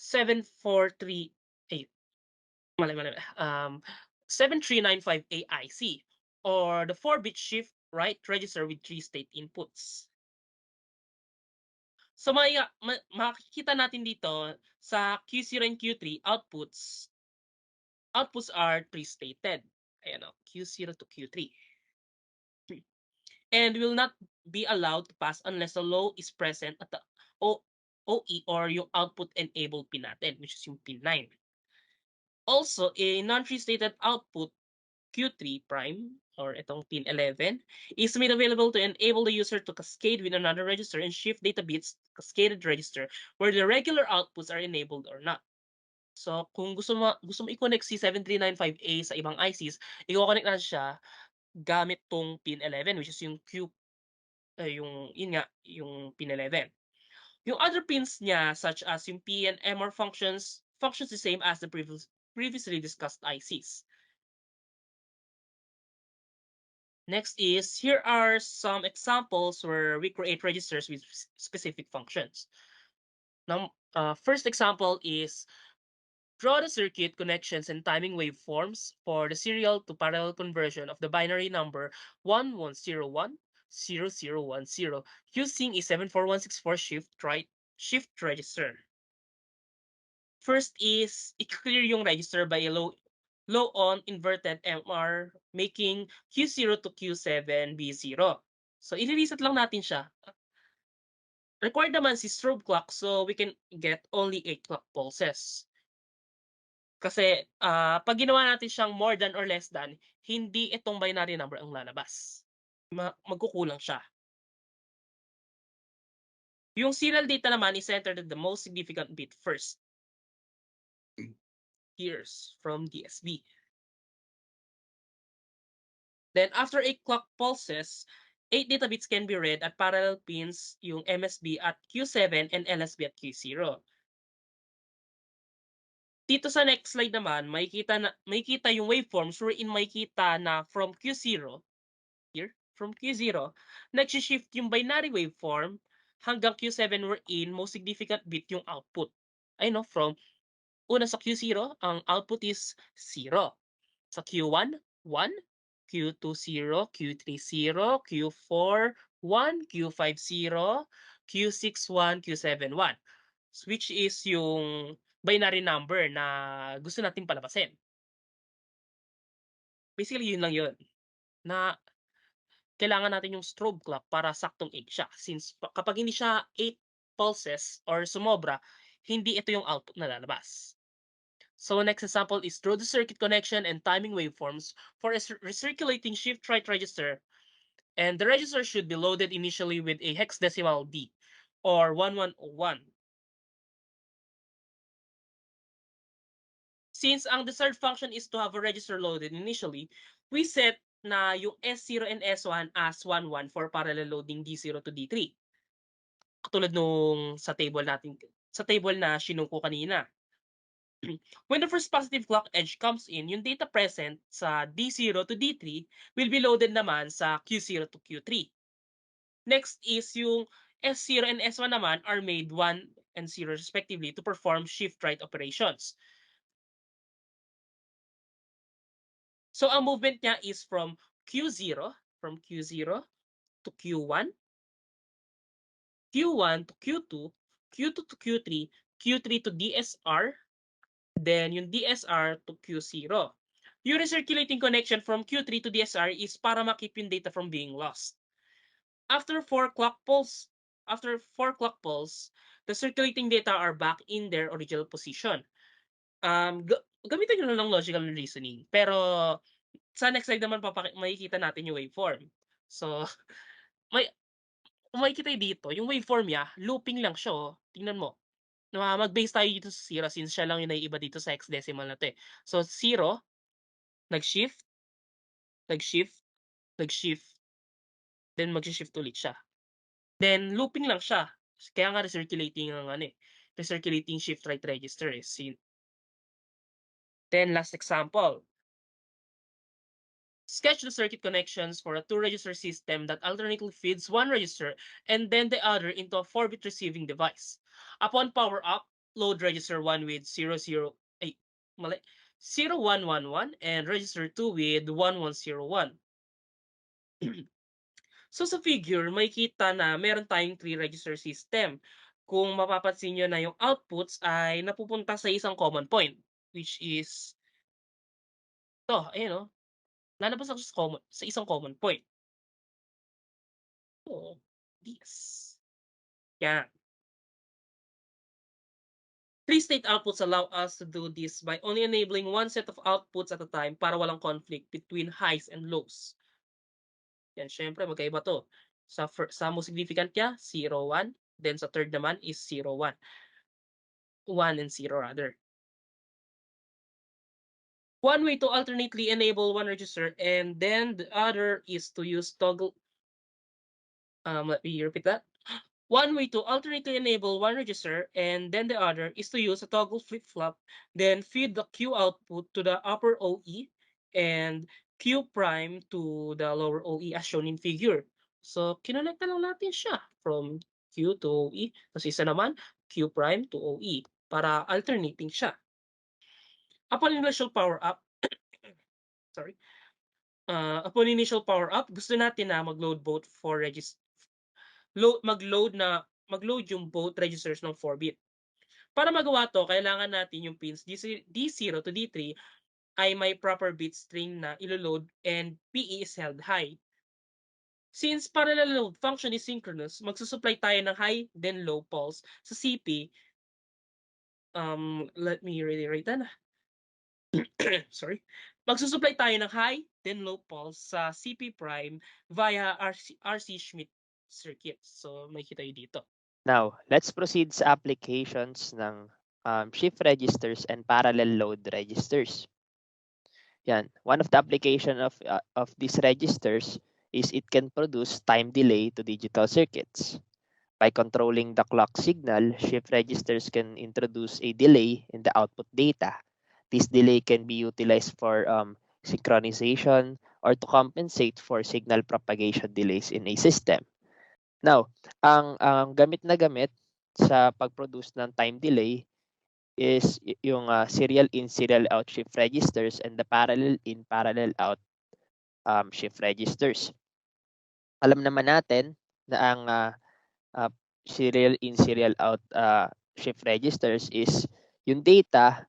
7395 AIC or the 4-bit shift right register with 3 state inputs. So makikita natin dito sa Q0 and Q3 outputs, outputs are pre-stated. Ayan o, Q0 to Q3. And will not be allowed to pass unless a low is present at the OE or yung output enable pin natin, which is yung pin 9. Also, a non-pre-stated output Q3 prime or itong pin 11 is made available to enable the user to cascade with another register and shift data bits cascaded register where the regular outputs are enabled or not. So, kung gusto mo i-connect si 7395A sa ibang ICs, i-connect na siya gamit tong pin 11, which is yung yung pin 11. Yung other pins niya, such as yung P and MR functions the same as the previously discussed ICs. Next is, here are some examples where we create registers with specific functions. Now, first example is draw the circuit connections and timing waveforms for the serial to parallel conversion of the binary number 1101 0010 using a 74164 shift register. First is i-clear yung register by a low on inverted MR making Q0 to Q7 B0. So i-reset lang natin siya. Required naman si strobe clock so we can get only 8 clock pulses. Kasi pag ginawa natin siyang more than or less than, hindi itong binary number ang lalabas. Magkukulang siya. Yung serial data naman is entered at the most significant bit first. Here's from DSB. Then after 8 clock pulses, 8 data bits can be read at parallel pins, yung MSB at Q7 and LSB at Q0. Dito sa next slide naman, makikita yung waveforms wherein makikita na from Q0, here, from Q0, nag-shift yung binary waveform hanggang Q7 wherein most significant bit yung output. Ayun no, from una sa Q0, ang output is 0. Sa Q1, 1, Q2, 0, Q3, 0, Q4, 1, Q5, 0, Q6, 1, Q7, 1. Which is yung binary number na gusto natin palabasin. Basically, yun lang yun. Na kailangan natin yung strobe clock para saktong 8 siya. Since kapag hindi siya 8 pulses or sumobra, hindi ito yung output na lalabas. So next example is draw the circuit connection and timing waveforms for a recirculating shift right register. And the register should be loaded initially with a hexadecimal D or 1101. Since ang desired function is to have a register loaded initially, we set na yung S0 and S1 as 11 for parallel loading D0 to D3. Katulad nung sa table na sinungko kanina. When the first positive clock edge comes in, yung data present sa D0 to D3 will be loaded naman sa Q0 to Q3. Next is yung S0 and S1 naman are made 1 and 0 respectively to perform shift right operations. So ang movement niya is from Q0 to Q1, Q1 to Q2, Q2 to Q3, Q3 to DSR, then yung DSR to Q0. Yung recirculating connection from Q3 to DSR is para makip yung data from being lost. After 4 clock pulse, the circulating data are back in their original position. Gamitin nyo na lang logical reasoning. Pero sa next slide naman makikita natin yung waveform. So, makikita dito, yung waveform niya, looping lang siya. Oh. Tingnan mo. Mag-base tayo dito sa 0 since siya lang yung naiiba dito sa hexadecimal na to. So, 0, nag-shift, then mag-shift ulit siya. Then, looping lang siya. Kaya nga recirculating recirculating shift right register. Then, last example. Sketch the circuit connections for a 2-register system that alternately feeds one register and then the other into a 4-bit receiving device. Upon power up, load register 1 with 0111 and register 2 with 1101. So sa figure, makikita na meron tayong 3-register system. Kung mapapansin nyo na yung outputs ay napupunta sa isang common point, which is Ito, ayun o. Lalabas ako sa isang common point. So, this. Yan. 3 state outputs allow us to do this by only enabling one set of outputs at a time para walang conflict between highs and lows. Yan, syempre magkaiba to. Sa most significant niya, 0, 1. Then sa third naman is 0, 1. 1 and 0 rather. One way to alternately enable one register and then the other is to use toggle. Let me repeat that. One way to alternately enable one register and then the other is to use a toggle flip-flop, then feed the Q output to the upper OE and Q prime to the lower OE as shown in figure. So, kinonect na lang natin siya from Q to OE. Tapos isa naman, Q prime to OE para alternating siya. Upon initial power up, sorry, upon initial power up, gusto natin na mag-load both for mag-load yung both registers ng 4-bit. Para magawa to, kailangan natin yung pins D0 to D3 ay may proper bit string na ilo-load and PE is held high. Since parallel load function is synchronous, magsusupply tayo ng high then low pulse sa CP. Let me really write that. Sorry. Magsusupply tayo ng high then low pulse sa CP prime via RC Schmidt circuit. So, makikita nyo dito. Now, let's proceed sa applications ng shift registers and parallel load registers. Yan. One of the application of these registers is it can produce time delay to digital circuits. By controlling the clock signal, shift registers can introduce a delay in the output data. This delay can be utilized for synchronization or to compensate for signal propagation delays in a system. Now, ang gamit na gamit sa pag-produce ng time delay is yung serial in, serial out shift registers and the parallel in, parallel out shift registers. Alam naman natin na ang serial in, serial out shift registers is yung data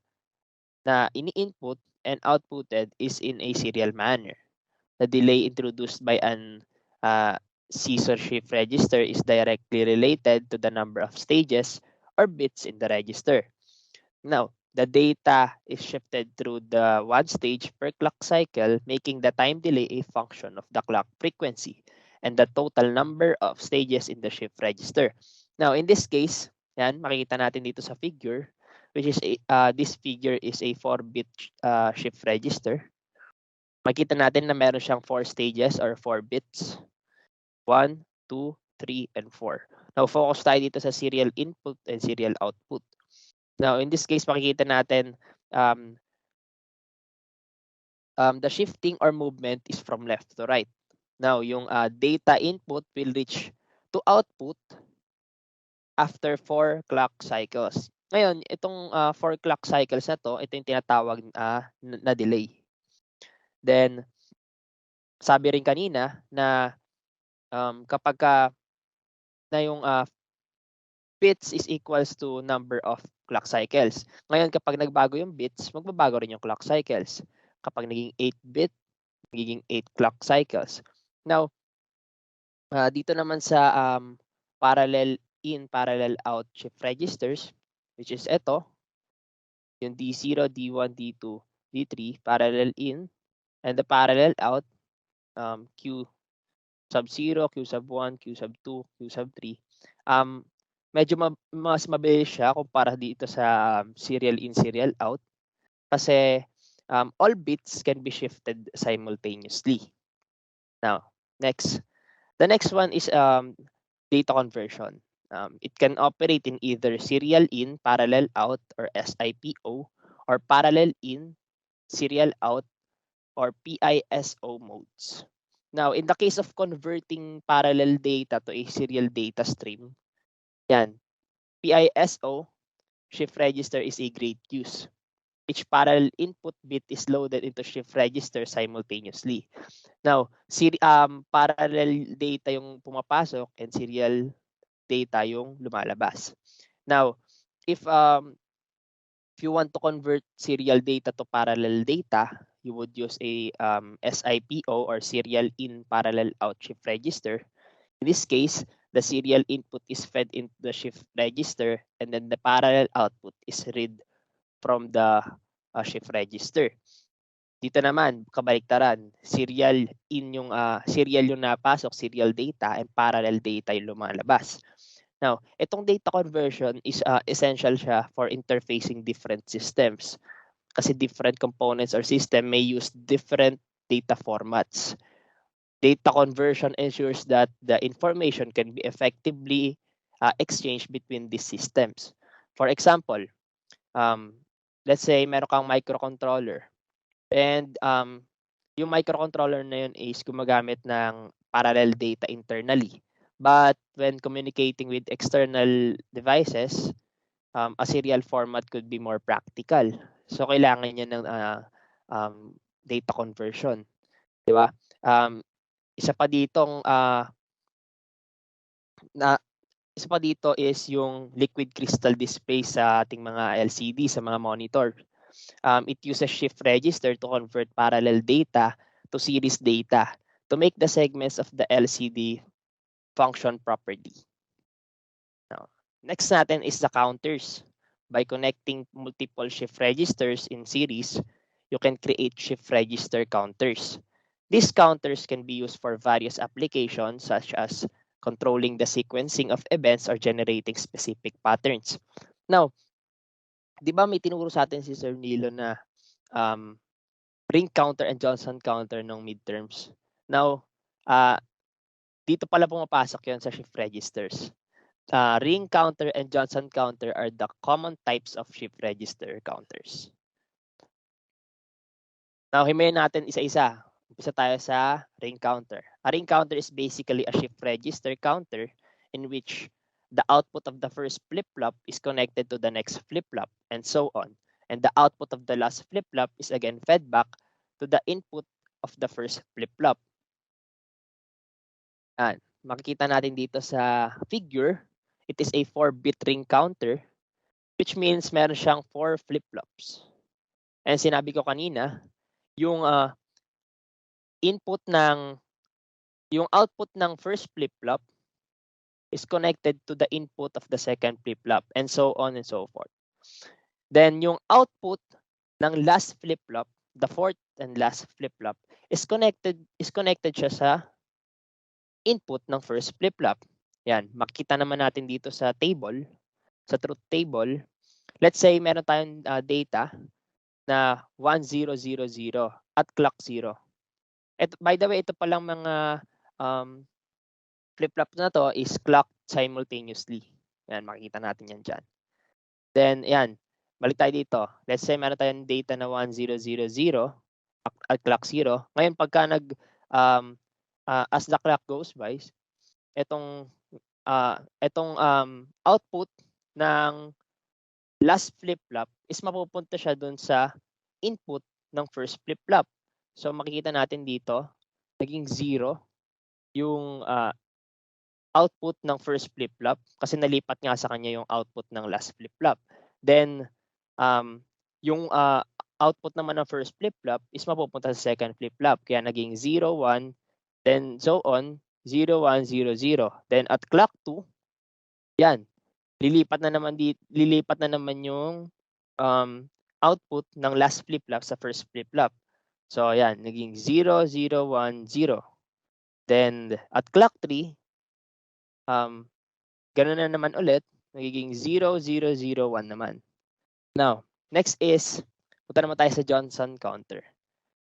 na ini-input and outputted is in a serial manner. The delay introduced by an scissor shift register is directly related to the number of stages or bits in the register. Now, the data is shifted through the one stage per clock cycle, making the time delay a function of the clock frequency and the total number of stages in the shift register. Now, in this case, yan, makikita natin dito sa figure, which is this figure is a 4-bit shift register. Makita natin na meron siyang 4 stages or 4 bits. 1, 2, 3, and 4. Now, focus tayo dito sa serial input and serial output. Now, in this case, makikita natin the shifting or movement is from left to right. Now, yung data input will reach to output after 4 clock cycles. Ngayon, itong 4 clock cycles na to, ito yung tinatawag na delay. Then, sabi rin kanina na kapag na yung bits is equals to number of clock cycles. Ngayon, kapag nagbago yung bits, magbabago rin yung clock cycles. Kapag naging 8-bit, magiging 8 clock cycles. Now, dito naman sa parallel in, parallel out shift registers, which is ito, yung D0, D1, D2, D3, parallel in, and the parallel out, Q sub 0, Q sub 1, Q sub 2, Q sub 3. Medyo mas mabilis siya kumpara dito sa serial in, serial out. Kasi all bits can be shifted simultaneously. Now, next. The next one is data conversion. It can operate in either serial in, parallel out, or SIPO, or parallel in, serial out, or PISO modes. Now, in the case of converting parallel data to a serial data stream, yan, PISO shift register is a great use. Each parallel input bit is loaded into shift register simultaneously. Now, parallel data yung pumapasok and serial data yung lumalabas. Now, if you want to convert serial data to parallel data, you would use a SIPO or serial in parallel out shift register. In this case, the serial input is fed into the shift register, and then the parallel output is read from the shift register. Dito naman, kabaliktaran, serial yung napasok, serial data, and parallel data yung lumalabas. Now, itong data conversion is essential siya for interfacing different systems. Kasi different components or system may use different data formats. Data conversion ensures that the information can be effectively exchanged between these systems. For example, let's say meron kang microcontroller and yung microcontroller na yun is gumagamit ng parallel data internally. But when communicating with external devices, a serial format could be more practical. So kailangan niya ng data conversion, 'di ba? Isa pa dito is yung liquid crystal display sa ating mga LCD, sa mga monitor. It uses shift register to convert parallel data to series data to make the segments of the LCD function properly. Now, next natin is the counters. By connecting multiple shift registers in series, you can create shift register counters. These counters can be used for various applications such as controlling the sequencing of events or generating specific patterns. Now, di ba may tinuro sa atin si Sir Nilo na ring counter and Johnson counter ng midterms? Now, dito pala pumapasok yun sa shift registers. Ring counter and Johnson counter are the common types of shift register counters. Now, himayin natin isa-isa. Umpisa tayo sa ring counter. A ring counter is basically a shift register counter in which the output of the first flip-flop is connected to the next flip-flop and so on. And the output of the last flip-flop is again fed back to the input of the first flip-flop. Makikita natin dito sa figure, it is a 4-bit ring counter, which means meron siyang 4 flip-flops. And sinabi ko kanina, yung yung output ng first flip-flop is connected to the input of the second flip-flop and so on and so forth. Then yung output ng last flip-flop, the fourth and last flip-flop, is connected siya sa input ng first flip-flop. Yan, makikita naman natin dito sa table, sa truth table. Let's say meron tayong data na 1000 at clock 0. By the way, ito palang mga flip-flop na to is clocked simultaneously. Yan, makikita natin yan dyan. Then, yan, balik tayo dito. Let's say meron tayong data na 1000 at clock 0. Ngayon, pagka as the clock goes by, itong output ng last flip-flop is mapupunta siya dun sa input ng first flip-flop. So makikita natin dito, naging 0 yung output ng first flip-flop kasi nalipat nga sa kanya yung output ng last flip-flop. Then yung output naman ng first flip-flop is mapupunta sa second flip-flop. Kaya naging 0, 1, then so on, 0, 1, 0, 0. Then at clock 2, yan, lilipat na naman yung output ng last flip-flop sa first flip-flop. So yan, naging 0, 0, 1, 0. Then at clock 3, ganun na naman ulit, nagiging 0, 0, 0, 1 naman. Now, next is, punta naman tayo sa Johnson counter.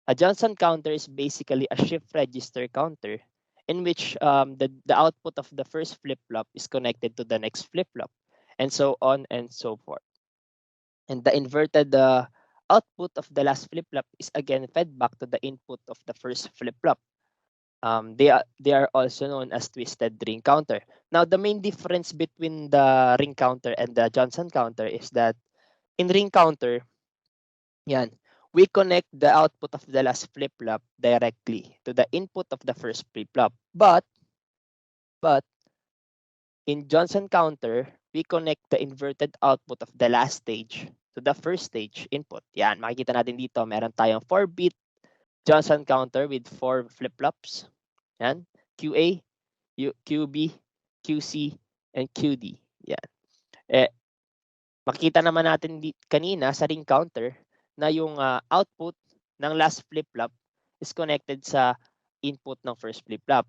A Johnson counter is basically a shift register counter in which the output of the first flip-flop is connected to the next flip-flop and so on and so forth. And the inverted output of the last flip-flop is again fed back to the input of the first flip-flop. They are also known as twisted ring counter. Now, the main difference between the ring counter and the Johnson counter is that in ring counter, yan, we connect the output of the last flip-flop directly to the input of the first flip-flop. But in Johnson counter, we connect the inverted output of the last stage to the first stage input. Yan, makikita natin dito, meron tayong 4-bit Johnson counter with 4 flip-flops. Yan. QA, QB, QC, and QD. Yan. Makita naman natin kanina sa ring counter na yung output ng last flip-flop is connected sa input ng first flip-flop.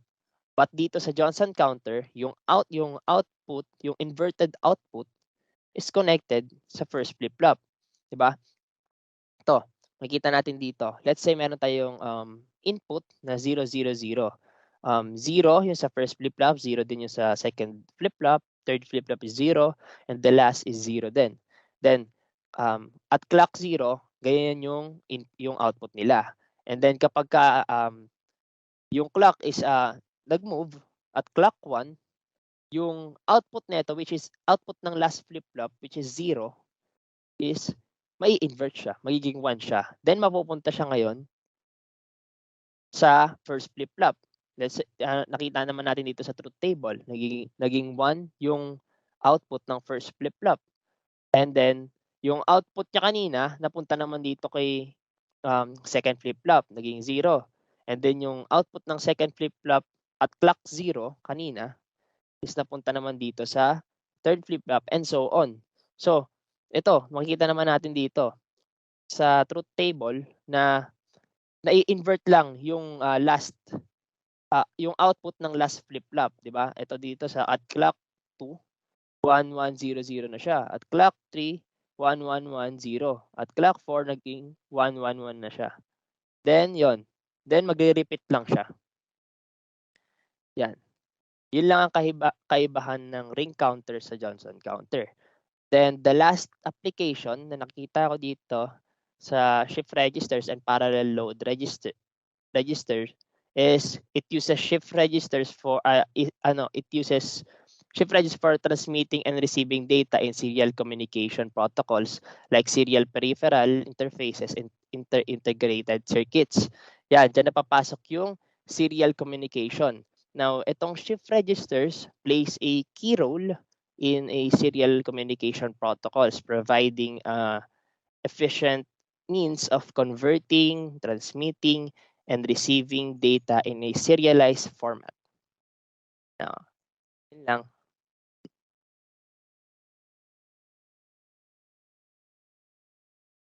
But dito sa Johnson counter, yung output, yung inverted output is connected sa first flip-flop. Diba? Ito, makita natin dito. Let's say meron tayong input na 0, 0, 0. 0 yung sa first flip-flop, 0 din yung sa second flip-flop, third flip-flop is 0, and the last is 0 din. Then, at clock 0, ganyan yung output nila. And then kapag yung clock is nag-move at clock 1, yung output nito, which is output ng last flip-flop, which is 0, is may invert siya, magiging 1 siya. Then mapupunta siya ngayon sa first flip-flop. Nakita naman natin dito sa truth table, naging 1 yung output ng first flip-flop. And then yung output niya kanina napunta naman dito kay second flip-flop, naging 0. And then yung output ng second flip-flop at clock 0 kanina is napunta naman dito sa third flip-flop and so on. So, ito, makikita naman natin dito sa truth table na nai-invert lang yung yung output ng last flip-flop, di ba? Ito dito sa at clock 2, 1100 na siya. At clock 3, 1110. At clock 4 naging 111 na siya. Then yon. Then magre-repeat lang siya. Yan. Yun lang ang kaibahan ng ring counter sa Johnson counter. Then the last application na nakita ko dito sa shift registers and parallel load registers is it uses shift registers for shift registers for transmitting and receiving data in serial communication protocols like serial peripheral interfaces and integrated circuits. Yan, dyan napapasok yung serial communication. Now, itong shift registers plays a key role in a serial communication protocols, providing efficient means of converting, transmitting, and receiving data in a serialized format. Now, yun lang.